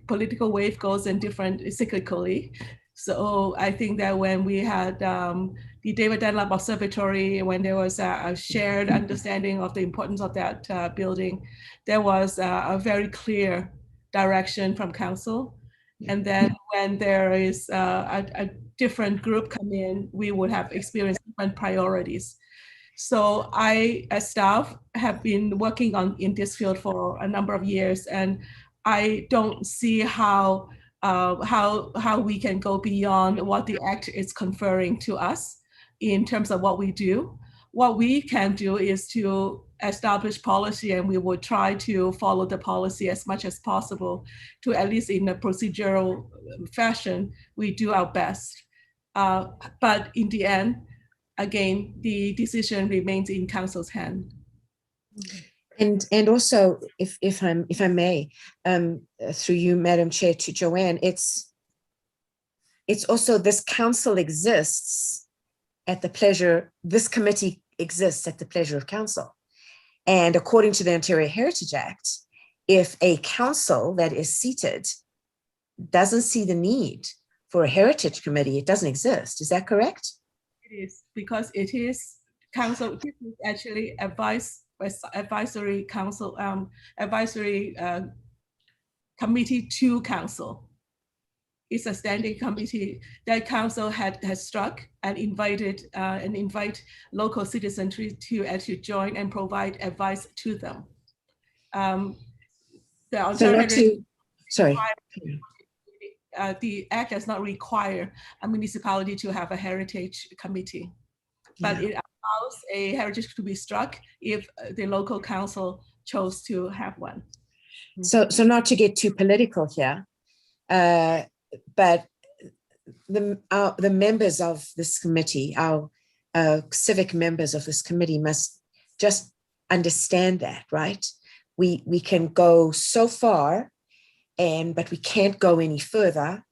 Speaker 6: political wave goes in different cyclically. So I think that when we had the David Dunlap Observatory, when there was a shared understanding of the importance of that building, there was a very clear direction from council. And then when there is a different group come in, we would have experienced different priorities. So I, as staff, have been working in this field for a number of years, and I don't see how we can go beyond what the Act is conferring to us in terms of what we do. What we can do is to establish policy, and we would try to follow the policy as much as possible, to at least in a procedural fashion, we do our best. But in the end, again, the decision remains in council's hand.
Speaker 10: And also, if I may, through you, Madam Chair, to Joanne, it's also this council exists at the pleasure, this committee exists at the pleasure of council. And according to the Ontario Heritage Act, if a council that is seated doesn't see the need for a heritage committee, it doesn't exist. Is that correct?
Speaker 6: It is, because it is council, it is actually advisory council, advisory committee to council. It's a standing committee that council has struck and invited and invite local citizenry to actually join and provide advice to them. The Act does not require a municipality to have a heritage committee, but it allows a heritage to be struck if the local council chose to have one.
Speaker 10: So not to get too political here, but the members of this committee, our civic members of this committee, must just understand that, right? We can go so far, but we can't go any further.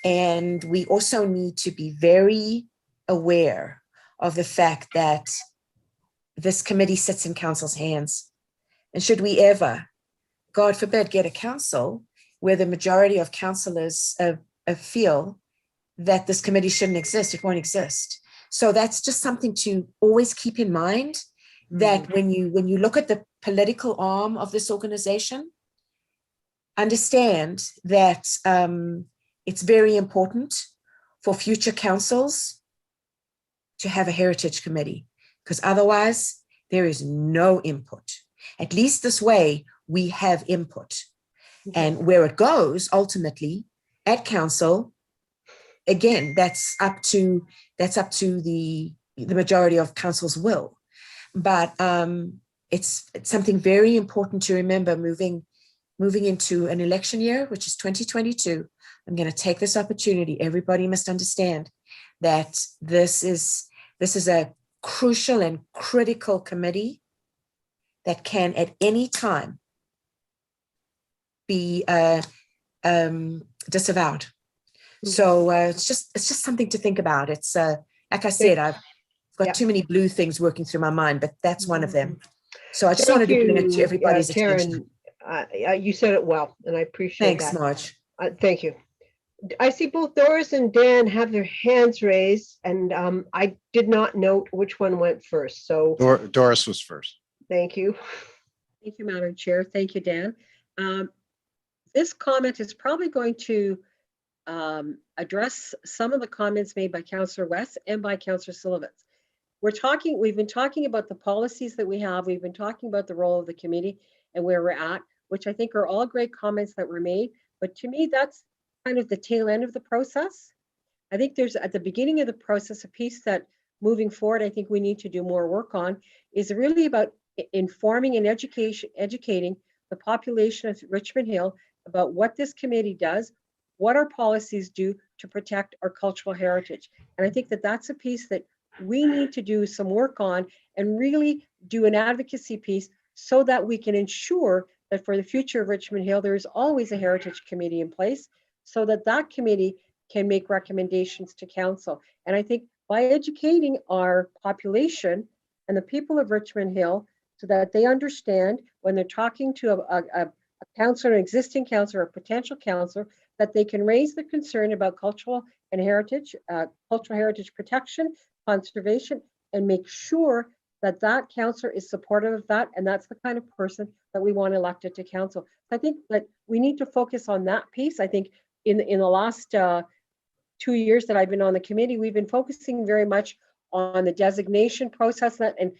Speaker 10: And we also need to be very aware of the fact that this committee sits in council's hands. And should we ever, God forbid, get a council where the majority of councillors feel that this committee shouldn't exist, it won't exist. So that's just something to always keep in mind, that when you look at the political arm of this organization, understand that it's very important for future councils to have a heritage committee, because otherwise there is no input. At least this way we have input. And where it goes ultimately at council, again, that's up to the majority of council's will. But it's something very important to remember moving into an election year, which is 2022. I'm going to take this opportunity. Everybody must understand that this is a crucial and critical committee that can at any time be disavowed. So it's just something to think about. It's like I said, I've got too many blue things working through my mind, but that's one of them. So I just wanted to bring it to everybody's attention.
Speaker 2: You said it well, and I appreciate that.
Speaker 10: Thanks, Marge.
Speaker 2: Thank you. I see both Doris and Dan have their hands raised, and I did not note which one went first. So
Speaker 3: Doris was first.
Speaker 2: Thank you.
Speaker 9: Thank you, Madam Chair. Thank you, Dan. This comment is probably going to address some of the comments made by Councillor West and by Councillor Sullivan. We've been talking about the policies that we have. We've been talking about the role of the committee and where we're at, which I think are all great comments that were made. But to me, that's kind of the tail end of the process. I think there's at the beginning of the process, a piece that moving forward, I think we need to do more work on is really about informing and educating the population of Richmond Hill about what this committee does, what our policies do to protect our cultural heritage. And I think that that's a piece that we need to do some work on and really do an advocacy piece so that we can ensure that for the future of Richmond Hill, there is always a heritage committee in place so that that committee can make recommendations to council. And I think by educating our population and the people of Richmond Hill so that they understand when they're talking to a a counselor, an existing counselor, a potential counselor, that they can raise the concern about cultural heritage protection, conservation, and make sure that that counselor is supportive of that, and that's the kind of person that we want elected to council. I think that we need to focus on that piece. I think in the last 2 years that I've been on the committee, we've been focusing very much on the designation process, and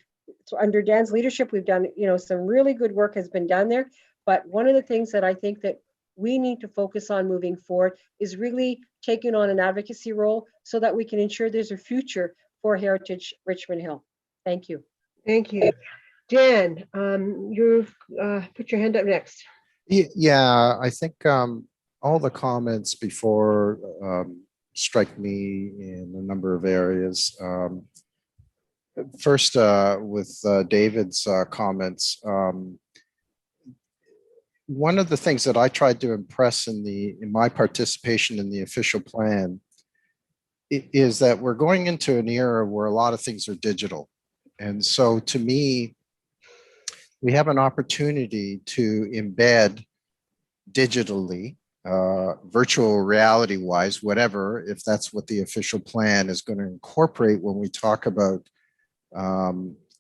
Speaker 9: so under Dan's leadership, we've done, some really good work has been done there. But one of the things that I think that we need to focus on moving forward is really taking on an advocacy role so that we can ensure there's a future for Heritage Richmond Hill. Thank you.
Speaker 2: Thank you. Dan, you've put your hand up next.
Speaker 3: Yeah, I think all the comments before strike me in a number of areas. First, with David's comments, one of the things that I tried to impress in my participation in the official plan is that we're going into an era where a lot of things are digital. And so to me, we have an opportunity to embed digitally, virtual reality wise, whatever, if that's what the official plan is going to incorporate when we talk about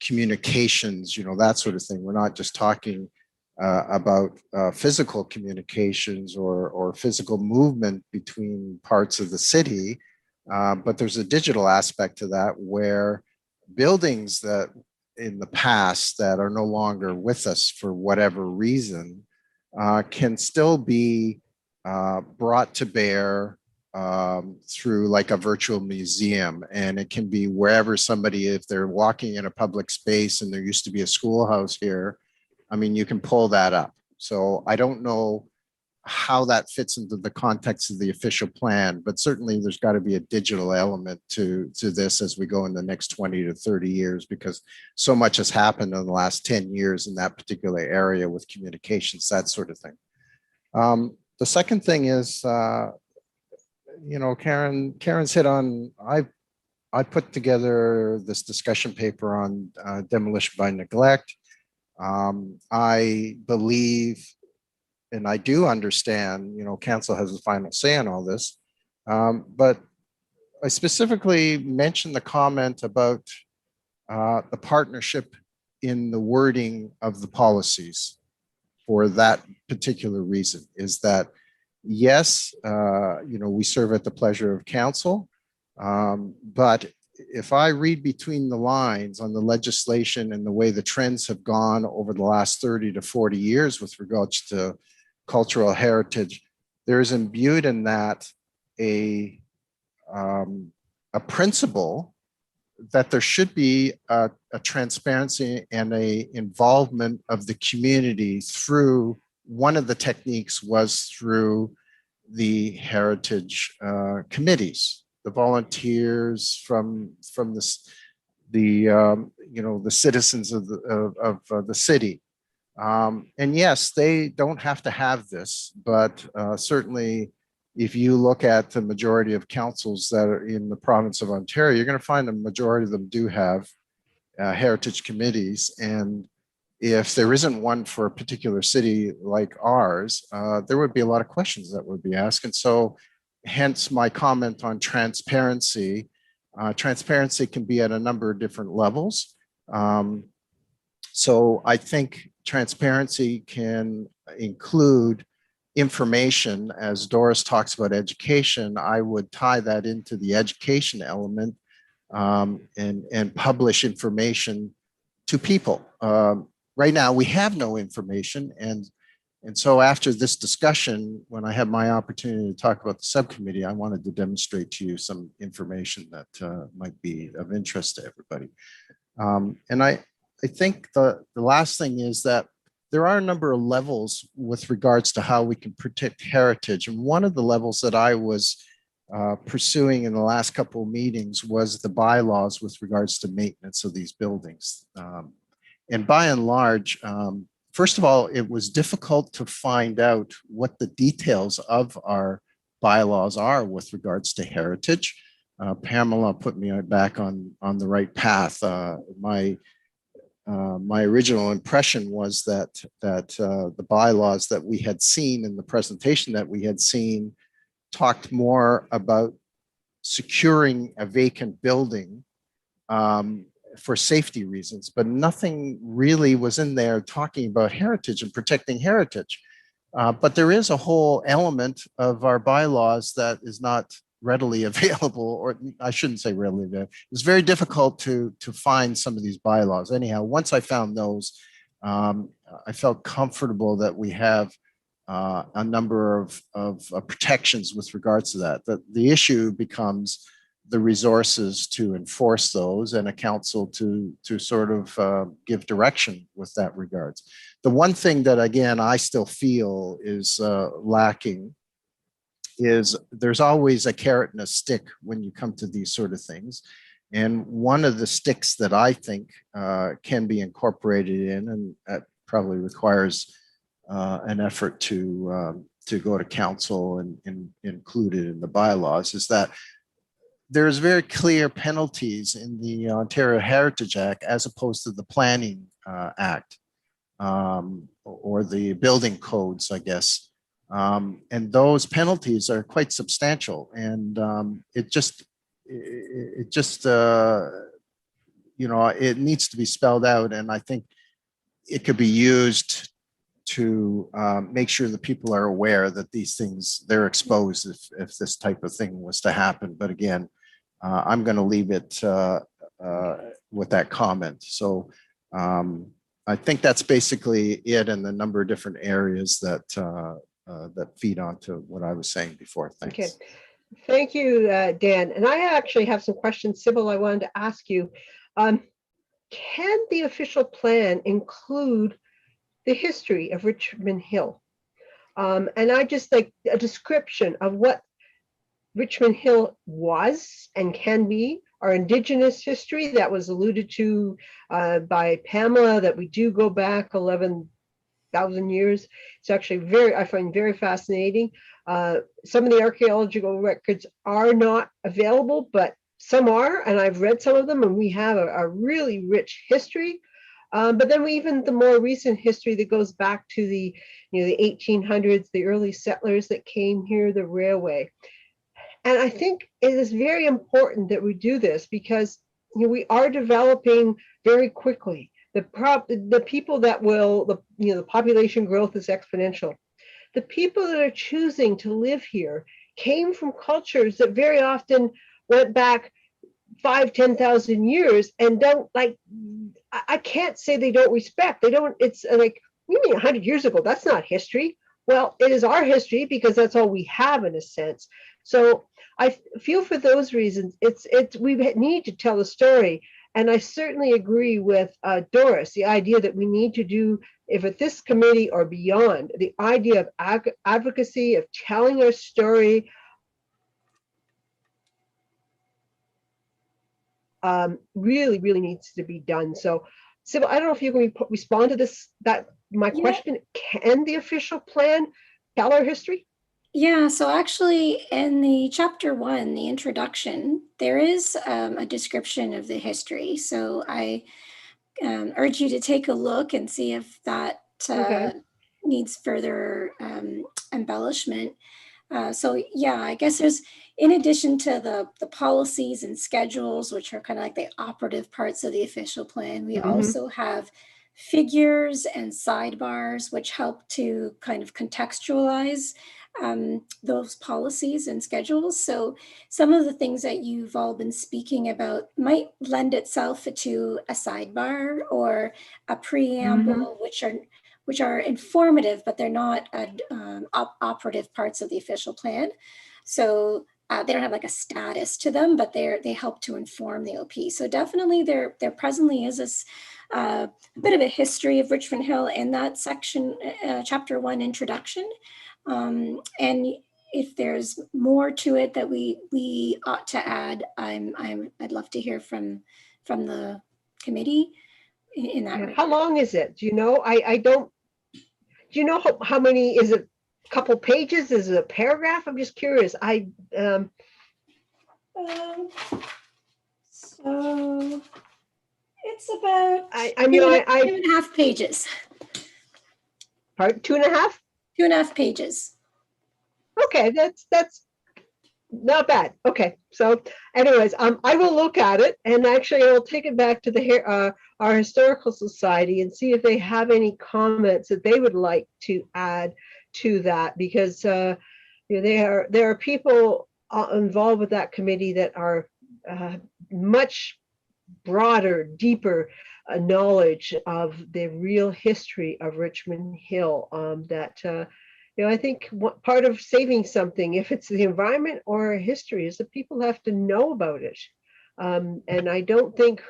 Speaker 3: communications, that sort of thing. We're not just talking about physical communications or physical movement between parts of the city, but there's a digital aspect to that where buildings that in the past that are no longer with us for whatever reason can still be brought to bear through like a virtual museum. And it can be wherever somebody, if they're walking in a public space and there used to be a schoolhouse here, I mean, you can pull that up. So I don't know how that fits into the context of the official plan, but certainly there's got to be a digital element to this as we go in the next 20 to 30 years, because so much has happened in the last 10 years in that particular area with communications, that sort of thing. The second thing is, Karen's hit on, I put together this discussion paper on demolition by neglect. I believe, and I do understand, council has the final say on all this, but I specifically mentioned the comment about the partnership in the wording of the policies for that particular reason, is that yes, we serve at the pleasure of council, but if I read between the lines on the legislation and the way the trends have gone over the last 30 to 40 years with regards to cultural heritage, there is imbued in that a principle that there should be a transparency and a involvement of the community through, one of the techniques was through the heritage committees, the volunteers from the citizens of the city. And yes, they don't have to have this, but certainly if you look at the majority of councils that are in the province of Ontario, you're going to find the majority of them do have heritage committees. And if there isn't one for a particular city like ours, there would be a lot of questions that would be asked. And so hence my comment on transparency. Transparency can be at a number of different levels. So I think transparency can include information. As Doris talks about education, I would tie that into the education element and publish information to people. Right now, we have no information. And so after this discussion, when I had my opportunity to talk about the subcommittee, I wanted to demonstrate to you some information that might be of interest to everybody. And I think the last thing is that there are a number of levels with regards to how we can protect heritage. And one of the levels that I was pursuing in the last couple of meetings was the bylaws with regards to maintenance of these buildings. And by and large, first of all, it was difficult to find out what the details of our bylaws are with regards to heritage. Pamela put me back on the right path. My my original impression was that the bylaws that we had seen in the presentation that we had seen talked more about securing a vacant building for safety reasons, but nothing really was in there talking about heritage and protecting heritage. But there is a whole element of our bylaws that is not readily available, or I shouldn't say readily available. It's very difficult to find some of these bylaws. Anyhow, once I found those, I felt comfortable that we have a number of protections with regards to that. The issue becomes the resources to enforce those and a council to sort of give direction with that regards. The one thing that, again, I still feel is lacking is there's always a carrot and a stick when you come to these sort of things. And one of the sticks that I think can be incorporated in, and that probably requires an effort to go to council and include it in the bylaws, is that there's very clear penalties in the Ontario Heritage Act as opposed to the Planning Act or the building codes, I guess. And those penalties are quite substantial, and it just you know, it needs to be spelled out, and I think it could be used to make sure that people are aware that these things, they're exposed if this type of thing was to happen. But again, I'm going to leave it with that comment. So I think that's basically it, and the number of different areas that that feed onto what I was saying before. Thanks.
Speaker 2: Okay, thank you, Dan. And I actually have some questions, Sybil, I wanted to ask you. Can the official plan include the history of Richmond Hill? And I just like a description of what Richmond Hill was and can be, our Indigenous history that was alluded to by Pamela, that we do go back 11,000 years. It's actually I find very fascinating. Some of the archaeological records are not available, but some are, and I've read some of them, and we have a really rich history. But then even the more recent history that goes back to the 1800s, the early settlers that came here, the railway. And I think it is very important that we do this because we are developing very quickly. The people that will, the population growth is exponential. The people that are choosing to live here came from cultures that very often went back 5,000-10,000 years and don't like, I can't say they don't respect. They don't, it's like, you mean 100 years ago, that's not history. Well, it is our history because that's all we have in a sense. So I feel for those reasons, we need to tell the story. And I certainly agree with Doris, the idea that we need to do, if at this committee or beyond, the idea of advocacy, of telling our story, really, really needs to be done. So, Sybil, I don't know if you're going to respond to this, my question, can the official plan tell our history?
Speaker 7: Yeah, so actually in the chapter 1, the introduction, there is a description of the history. So I urge you to take a look and see if that needs further embellishment. So yeah, I guess there's, in addition to the policies and schedules, which are kind of like the operative parts of the official plan, we also have figures and sidebars, which help to kind of contextualize those policies and schedules. So some of the things that you've all been speaking about might lend itself to a sidebar or a preamble, which are informative, but they're not operative parts of the official plan. So they don't have like a status to them, but they help to inform the OP. So definitely there presently is this bit of a history of Richmond Hill in that section, chapter 1 introduction. And if there's more to it that we ought to add, I'd love to hear from the committee in that regard.
Speaker 2: How long is it? Do you know? I don't. Do you know how many? Is it a couple pages? Is it a paragraph? I'm just curious.
Speaker 7: So It's about
Speaker 2: I mean, I
Speaker 7: 2.5 pages.
Speaker 2: part 2.5.
Speaker 7: 2.5 pages.
Speaker 2: Okay, that's not bad. Okay, so anyways, I will look at it, and actually I will take it back to our historical society and see if they have any comments that they would like to add to that, because you know, there are people involved with that committee that are much broader, deeper knowledge of the real history of Richmond Hill, that you know, I think part of saving something, if it's the environment or history, is that people have to know about it. And I don't think,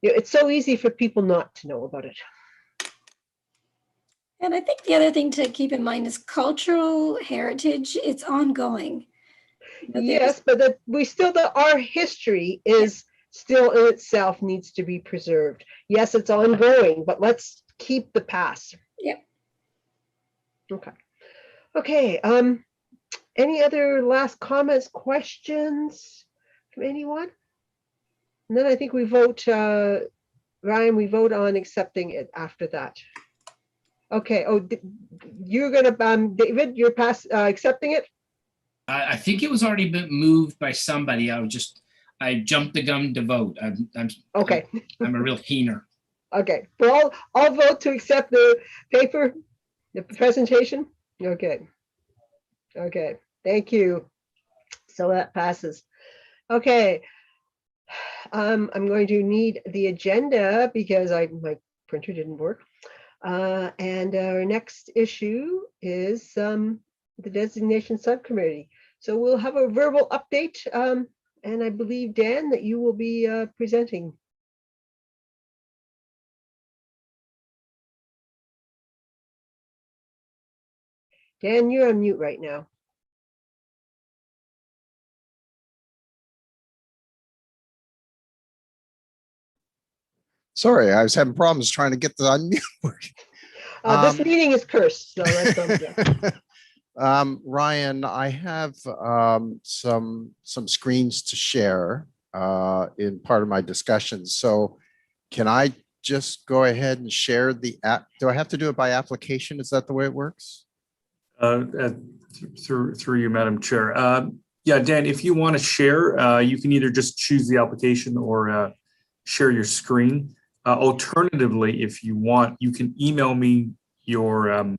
Speaker 2: you know, it's so easy for people not to know about it.
Speaker 7: And I think the other thing to keep in mind is cultural heritage. It's ongoing. You know,
Speaker 2: Yes, but that our history is still in itself needs to be preserved. Yes, it's ongoing, but let's keep the past.
Speaker 7: Yep.
Speaker 2: Okay. Okay. Any other last comments, questions from anyone? And then I think we vote, Ryan, we vote on accepting it after that. Okay. Oh, you're gonna, David, you're accepting it?
Speaker 5: I think it was already been moved by somebody. I jumped the gun to vote.
Speaker 2: Okay.
Speaker 5: I'm a real keener.
Speaker 2: Okay. Well, I'll vote to accept the paper, the presentation. Okay. Okay. Thank you. So that passes. Okay. I'm going to need the agenda because my printer didn't work. And our next issue is the designation subcommittee. So we'll have a verbal update. And I believe, Dan, that you will be presenting. Dan, you're on mute right now.
Speaker 3: Sorry, I was having problems trying to get the unmute working.
Speaker 2: This meeting is cursed, so that's
Speaker 3: Ryan, I have some screens to share in part of my discussion. So can I just go ahead and share the app? Do I have to do it by application? Is that the way it works?
Speaker 1: Through you, Madam Chair. Yeah, Dan, if you want to share, you can either just choose the application or share your screen. Alternatively, if you want, you can email me your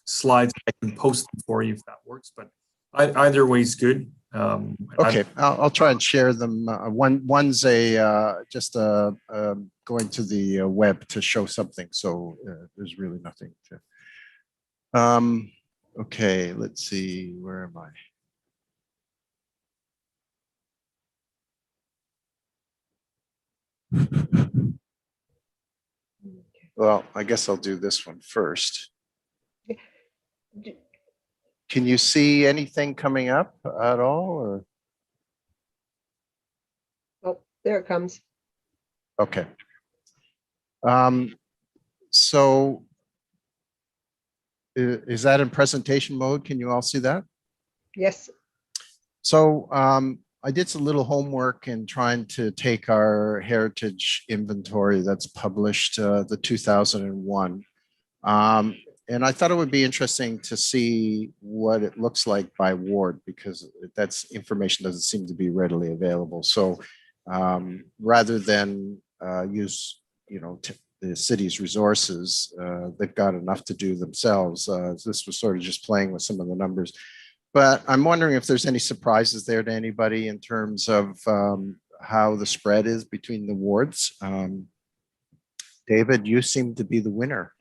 Speaker 1: slides. I can post them for you if that works, but either way is good.
Speaker 3: Okay, I'll try and share them. One's just going to the web to show something, so there's really nothing to. Okay, let's see, where am I? Well, I guess I'll do this one first. Can you see anything coming up at all, or?
Speaker 2: Oh, there it comes.
Speaker 3: Okay. So is that in presentation mode? Can you all see that?
Speaker 2: Yes.
Speaker 3: So I did some little homework in trying to take our heritage inventory that's published, the 2001. And I thought it would be interesting to see what it looks like by ward, because that's information doesn't seem to be readily available. So rather than use, the city's resources, they've got enough to do themselves. This was sort of just playing with some of the numbers. But I'm wondering if there's any surprises there to anybody in terms of how the spread is between the wards. David, you seem to be the winner.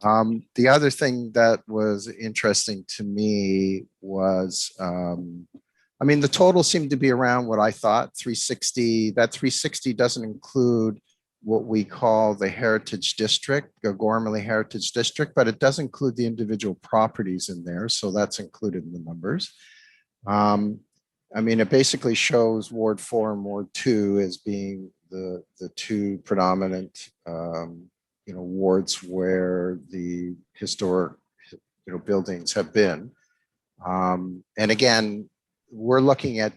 Speaker 3: The other thing that was interesting to me was, the total seemed to be around what I thought, 360. That 360 doesn't include what we call the Heritage District, the Gormley Heritage District, but it does include the individual properties in there. So that's included in the numbers. It basically shows Ward 4 and Ward 2 as being the two predominant wards where the historic buildings have been. And again, we're looking at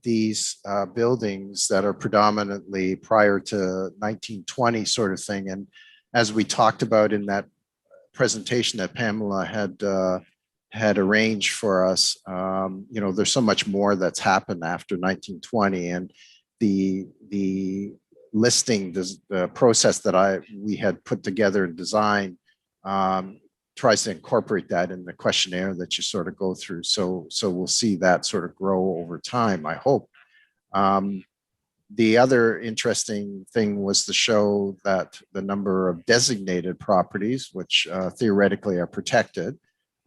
Speaker 3: these buildings that are predominantly prior to 1920 sort of thing. And as we talked about in that presentation that Pamela had arranged for us, you know, there's so much more that's happened after 1920, and the listing, the process that we had put together and designed tries to incorporate that in the questionnaire that you sort of go through. So we'll see that sort of grow over time, I hope. The other interesting thing was to show that the number of designated properties, which theoretically are protected,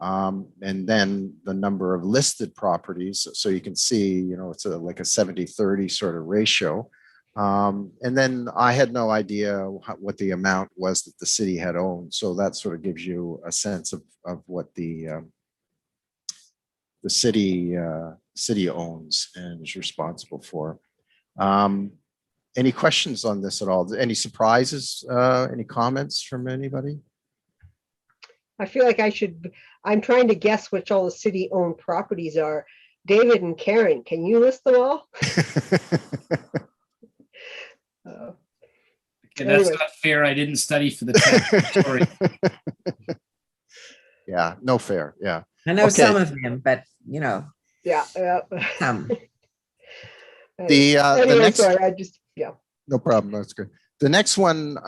Speaker 3: and then the number of listed properties. So you can see, you know, it's like a 70-30 sort of ratio. And then I had no idea what the amount was that the city had owned. So that sort of gives you a sense of what the city owns and is responsible for. Any questions on this at all? Any surprises? Any comments from anybody?
Speaker 2: I feel like I'm trying to guess which all the city-owned properties are. David and Karen, can you list them all?
Speaker 5: Okay, that's
Speaker 2: Anyway.
Speaker 5: not fair. I didn't study for the test. Sorry.
Speaker 3: Yeah, no fair. Yeah.
Speaker 10: I know
Speaker 3: Okay.
Speaker 10: some of them, but you know,
Speaker 2: Yeah.
Speaker 10: some.
Speaker 3: The
Speaker 2: Anyway,
Speaker 3: next,
Speaker 2: sorry, I just, yeah.
Speaker 3: no problem. That's good. The next one,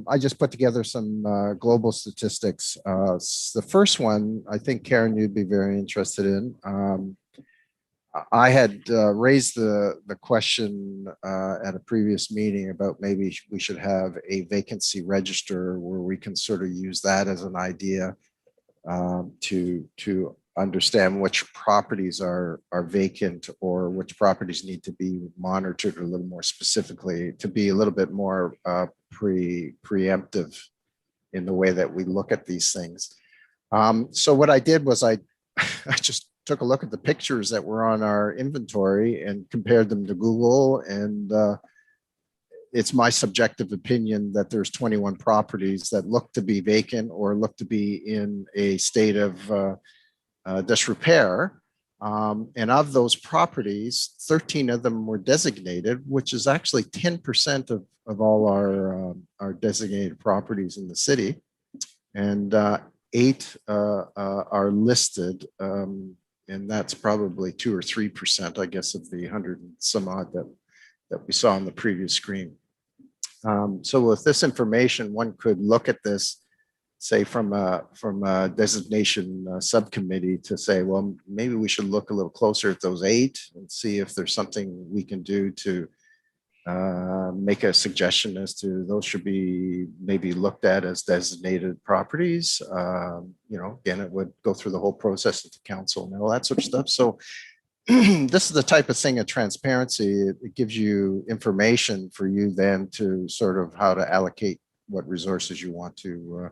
Speaker 3: I just put together some global statistics. The first one, I think, Karen, you'd be very interested in. I had raised the question at a previous meeting about maybe we should have a vacancy register where we can sort of use that as an idea to understand which properties are vacant or which properties need to be monitored a little more specifically, to be a little bit more preemptive in the way that we look at these things. So what I did was I just took a look at the pictures that were on our inventory and compared them to Google, and it's my subjective opinion that there's 21 properties that look to be vacant or look to be in a state of disrepair. And of those properties, 13 of them were designated, which is actually 10% of all our designated properties in the city. And 8 are listed, and that's probably 2 or 3%, I guess, of the 100 and some odd that we saw on the previous screen. So with this information, one could look at this, say from a designation subcommittee to say, well, maybe we should look a little closer at those 8 and see if there's something we can do to make a suggestion as to those should be maybe looked at as designated properties. You know, again, it would go through the whole process at the council and all that sort of stuff. So this is the type of thing of transparency. It gives you information for you then to sort of how to allocate what resources you want to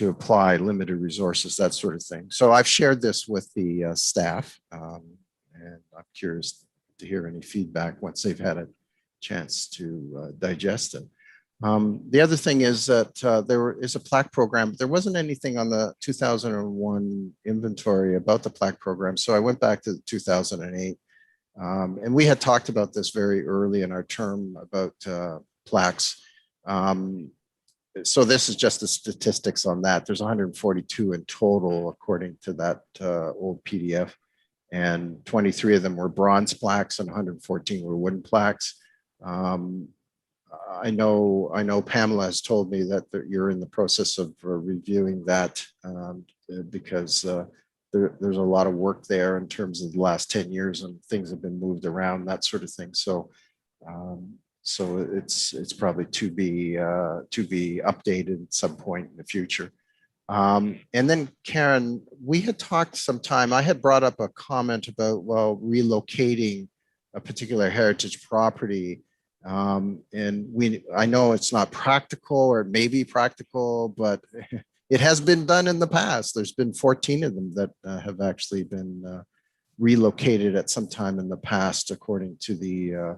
Speaker 3: apply, limited resources, that sort of thing. So I've shared this with the staff, and I'm curious to hear any feedback once they've had a chance to digest it. The other thing is that there is a plaque program, but there wasn't anything on the 2001 inventory about the plaque program. So I went back to 2008, and we had talked about this very early in our term about plaques. So this is just the statistics on that. There's 142 in total, according to that old PDF, and 23 of them were bronze plaques and 114 were wooden plaques. I know Pamela has told me that you're in the process of reviewing that because there's a lot of work there in terms of the last 10 years and things have been moved around, that sort of thing. So so it's probably to be updated at some point in the future. And then Karen, we had talked sometime, I had brought up a comment about, well, relocating a particular heritage property. And I know it's not practical, or it may be practical, but it has been done in the past. There's been 14 of them that have actually been relocated at some time in the past, according to the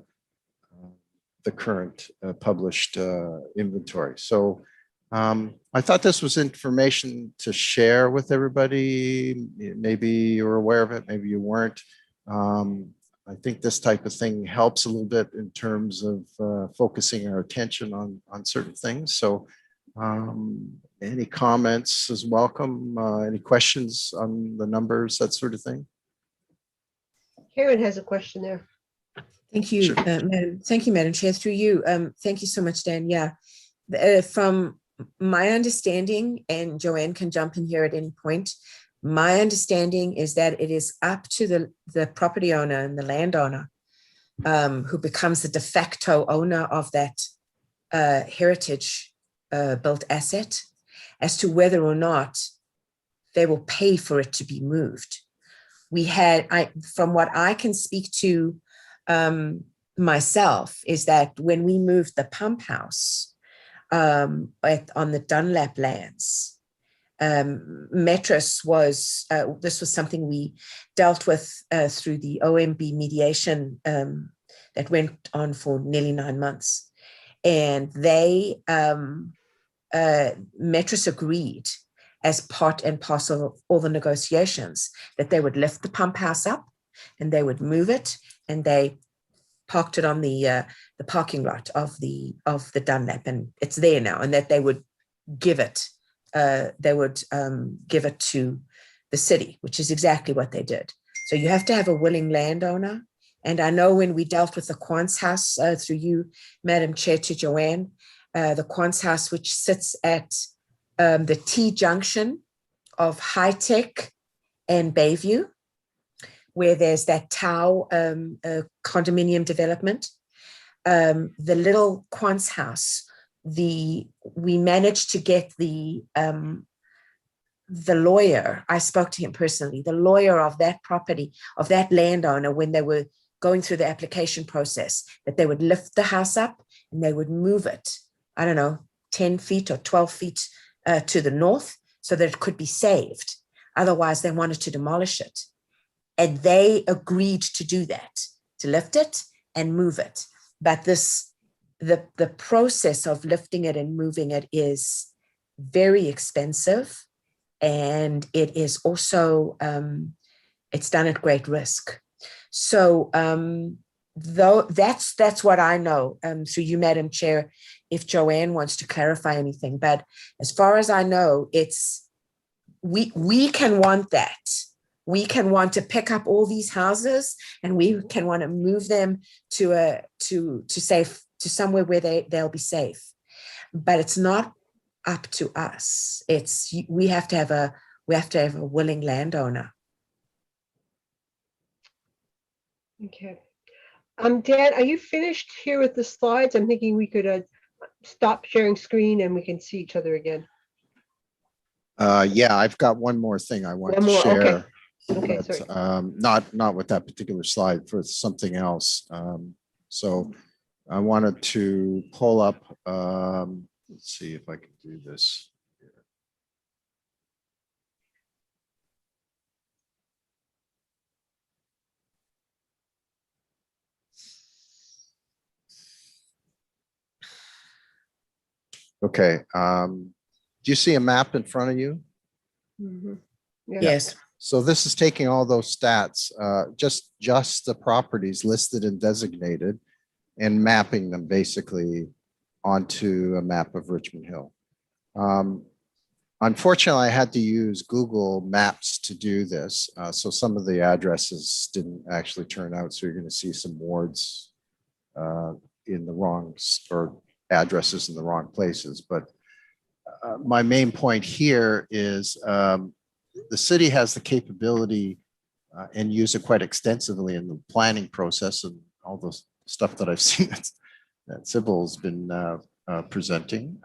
Speaker 3: current published inventory. So I thought this was information to share with everybody. Maybe you're aware of it, maybe you weren't. I think this type of thing helps a little bit in terms of focusing our attention on certain things. So any comments is welcome. Any questions on the numbers, that sort of thing?
Speaker 2: Karen has a question there.
Speaker 10: Thank you,
Speaker 3: Sure.
Speaker 10: Madam. Thank you, Madam Chair. Through you. Thank you so much, Dan. Yeah, from my understanding, and Joanne can jump in here at any point, my understanding is that it is up to the property owner and the landowner who becomes the de facto owner of that heritage built asset as to whether or not they will pay for it to be moved. From what I can speak to myself, is that when we moved the pump house on the Dunlap lands, Metris was, this was something we dealt with through the OMB mediation that went on for nearly 9 months. And they, Metris agreed as part and parcel of all the negotiations that they would lift the pump house up and they would move it, and they parked it on the parking lot of the Dunlap, and it's there now, and that they would give it. They would give it to the city, which is exactly what they did. So you have to have a willing landowner. And I know when we dealt with the Quant's house through you, Madam Chair, to Joanne, the Quant's house, which sits at the T-junction of High Tech and Bayview, where there's that Tau condominium development. The little Quant's house, we managed to get the lawyer, I spoke to him personally, the lawyer of that property, of that landowner, when they were going through the application process, that they would lift the house up and they would move it, I don't know, 10 feet or 12 feet to the north so that it could be saved. Otherwise, they wanted to demolish it. And they agreed to do that, to lift it and move it. But the process of lifting it and moving it is very expensive, and it is also it's done at great risk. So though that's what I know through you, Madam Chair, if Joanne wants to clarify anything. But as far as I know, it's we can want that. We can want to pick up all these houses, and we can want to move them to somewhere where they'll be safe. But it's not up to us. We have to have a willing landowner.
Speaker 2: Okay. Dan, are you finished here with the slides? I'm thinking we could stop sharing screen and we can see each other again.
Speaker 3: Yeah, I've got one more thing I want
Speaker 2: One
Speaker 3: to
Speaker 2: more,
Speaker 3: share.
Speaker 2: okay. Okay,
Speaker 3: But,
Speaker 2: sorry.
Speaker 3: not with that particular slide, for something else. So I wanted to pull up, let's see if I can do this. Okay, do you see a map in front of you?
Speaker 2: Mhm. Yeah.
Speaker 10: Yes.
Speaker 3: So this is taking all those stats, just the properties listed and designated, and mapping them basically onto a map of Richmond Hill. Unfortunately, I had to use Google Maps to do this. So some of the addresses didn't actually turn out. So you're going to see some wards in the wrong, or addresses in the wrong places. But my main point here is the city has the capability and use it quite extensively in the planning process, and all the stuff that I've seen that Sybil's been presenting,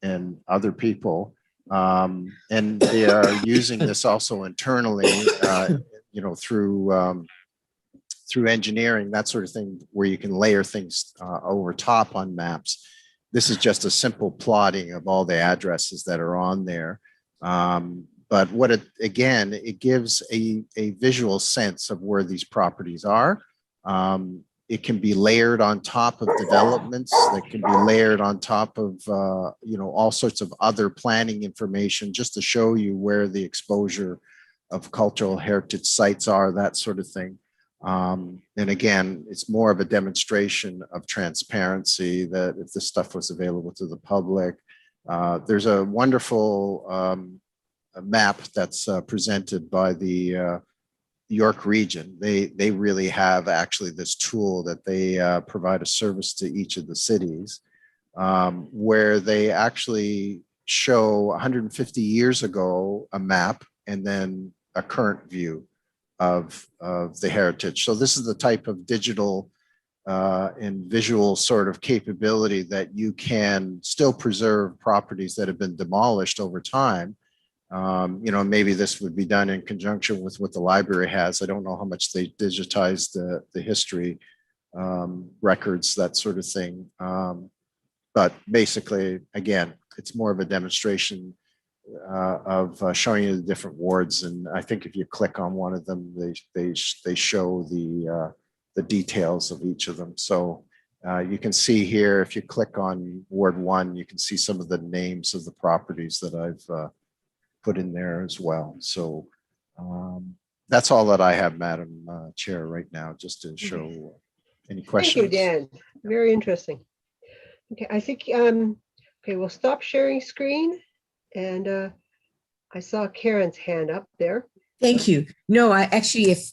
Speaker 3: and other people. And they are using this also internally, through engineering, that sort of thing, where you can layer things over top on maps. This is just a simple plotting of all the addresses that are on there. But what it gives a visual sense of where these properties are. It can be layered on top of developments, that can be layered on top of, all sorts of other planning information, just to show you where the exposure of cultural heritage sites are, that sort of thing. And again, it's more of a demonstration of transparency, that if this stuff was available to the public. There's a wonderful a map that's presented by the York region. They really have actually this tool that they provide a service to each of the cities, where they actually show 150 years ago a map and then a current view of the heritage. So this is the type of digital and visual sort of capability that you can still preserve properties that have been demolished over time. You know, maybe this would be done in conjunction with what the library has. I don't know how much they digitize the history records, that sort of thing. But basically, again, it's more of a demonstration of showing you the different wards. And I think if you click on one of them, they show the details of each of them. So you can see here, if you click on Ward 1, you can see some of the names of the properties that I've put in there as well. So that's all that I have, Madam Chair, right now, just to show any questions.
Speaker 2: Thank you, Dan. Very interesting. Okay, I think, okay, we'll stop sharing screen. And I saw Karen's hand up there.
Speaker 10: Thank you. No, I actually, if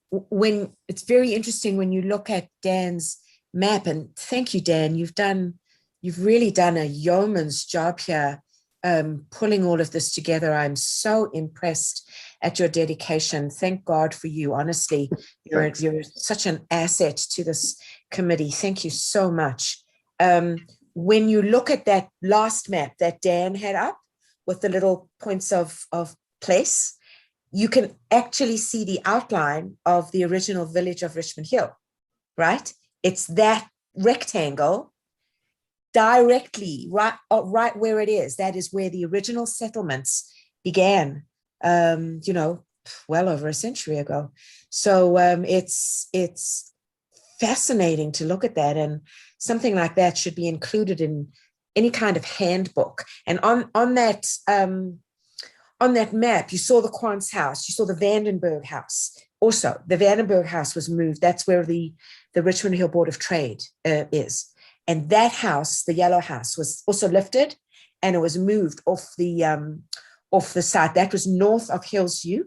Speaker 10: when it's very interesting when you look at Dan's map, and thank you, Dan, you've really done a yeoman's job here, pulling all of this together. I'm so impressed at your dedication. Thank God for you. Honestly, you're such an asset to this committee. Thank you so much. When you look at that last map that Dan had up with the little points of place, you can actually see the outline of the original village of Richmond Hill, right? It's that rectangle directly right where it is. That is where the original settlements began, you know, well over a century ago. So it's fascinating to look at that, and something like that should be included in any kind of handbook. And on that map, you saw the Quant's house, you saw the Vandenberg house. Also, the Vandenberg house was moved. That's where the Richmond Hill Board of Trade is. And that house, the yellow house, was also lifted, and it was moved off the site. That was north of Hillsview,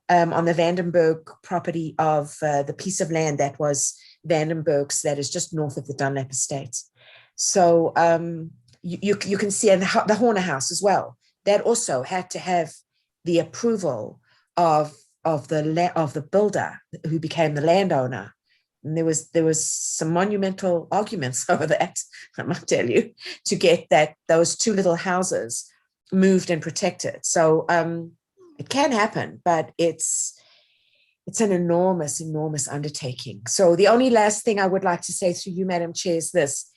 Speaker 10: on the Vandenberg property of the piece of land that was Vandenberg's, that is just north of the Dunlap Estates. So you can see, and the Horner house as well, that also had to have the approval of the builder who became the landowner. And there was some monumental arguments over that, I must tell you, to get those two little houses moved and protected. So it can happen, but it's an enormous, enormous undertaking. So the only last thing I would like to say through you, Madam Chair, is this.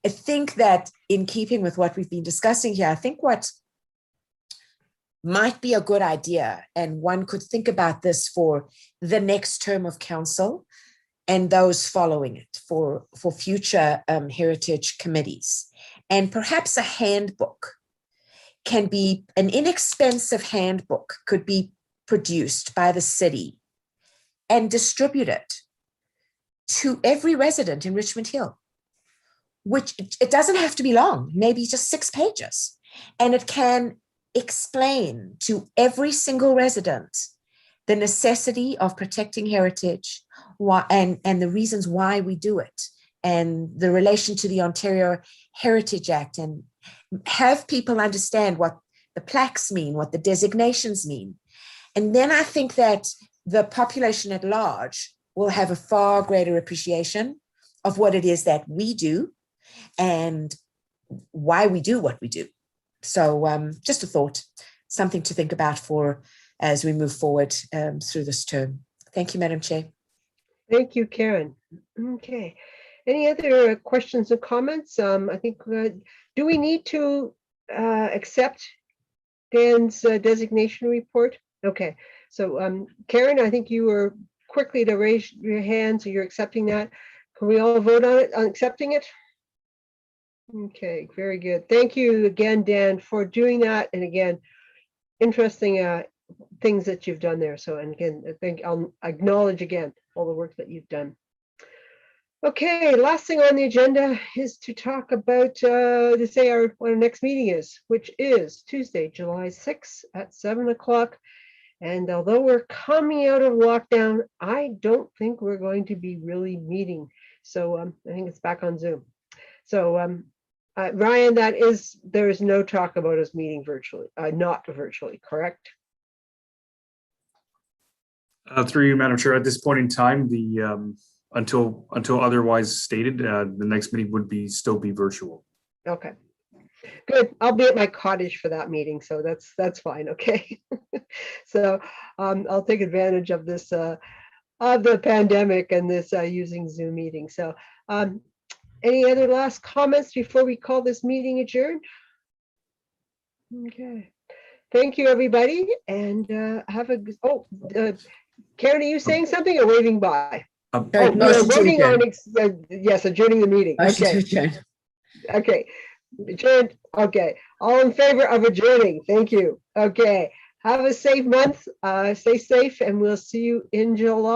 Speaker 10: I think that in keeping with what we've been discussing here, I think what might be a good idea, and one could think about this for the next term of council and those following it, for future heritage committees, and perhaps a handbook can be, an inexpensive handbook could be produced by the city and distributed to every resident in Richmond Hill, which it doesn't have to be long, maybe just 6 pages. And it can explain to every single resident the necessity of protecting heritage, and the reasons why we do it, and the relation to the Ontario Heritage Act, and have people understand what the plaques mean, what the designations mean. And then I think that the population at large will have a far greater appreciation of what it is that we do and why we do what we do. So just a thought, something to think about for as we move forward through this term. Thank you, Madam Chair.
Speaker 2: Thank you, Karen. Okay. Any other questions or comments? I think, do we need to accept Dan's designation report? Okay. So Karen, I think you were quickly to raise your hand, so you're accepting that. Can we all vote on it, on accepting it? Okay, very good. Thank you again, Dan, for doing that. And again, interesting things that you've done there. So, and again, I think I'll acknowledge again all the work that you've done. Okay, last thing on the agenda is to talk about, to say what our next meeting is, which is Tuesday, July 6th at 7 o'clock. And although we're coming out of lockdown, I don't think we're going to be really meeting. So I think it's back on Zoom. So Ryan, there is no talk about us meeting virtually, not virtually, correct?
Speaker 1: Through you, Madam Chair, at this point in time, the until otherwise stated, the next meeting would still be virtual.
Speaker 2: Okay, good. I'll be at my cottage for that meeting, so that's fine. Okay, so I'll take advantage of this of the pandemic and this using Zoom meeting. So any other last comments before we call this meeting adjourned? Okay, thank you, everybody, and have a Karen, are you saying something or waving by?
Speaker 11: Sorry, motion to
Speaker 2: voting on
Speaker 11: adjourn.
Speaker 2: yes, adjourning the meeting.
Speaker 11: Motion to
Speaker 2: Okay,
Speaker 11: adjourn.
Speaker 2: okay, adjourned. Okay, all in favor of adjourning? Thank you. Okay, have a safe month. Stay safe, and we'll see you in July.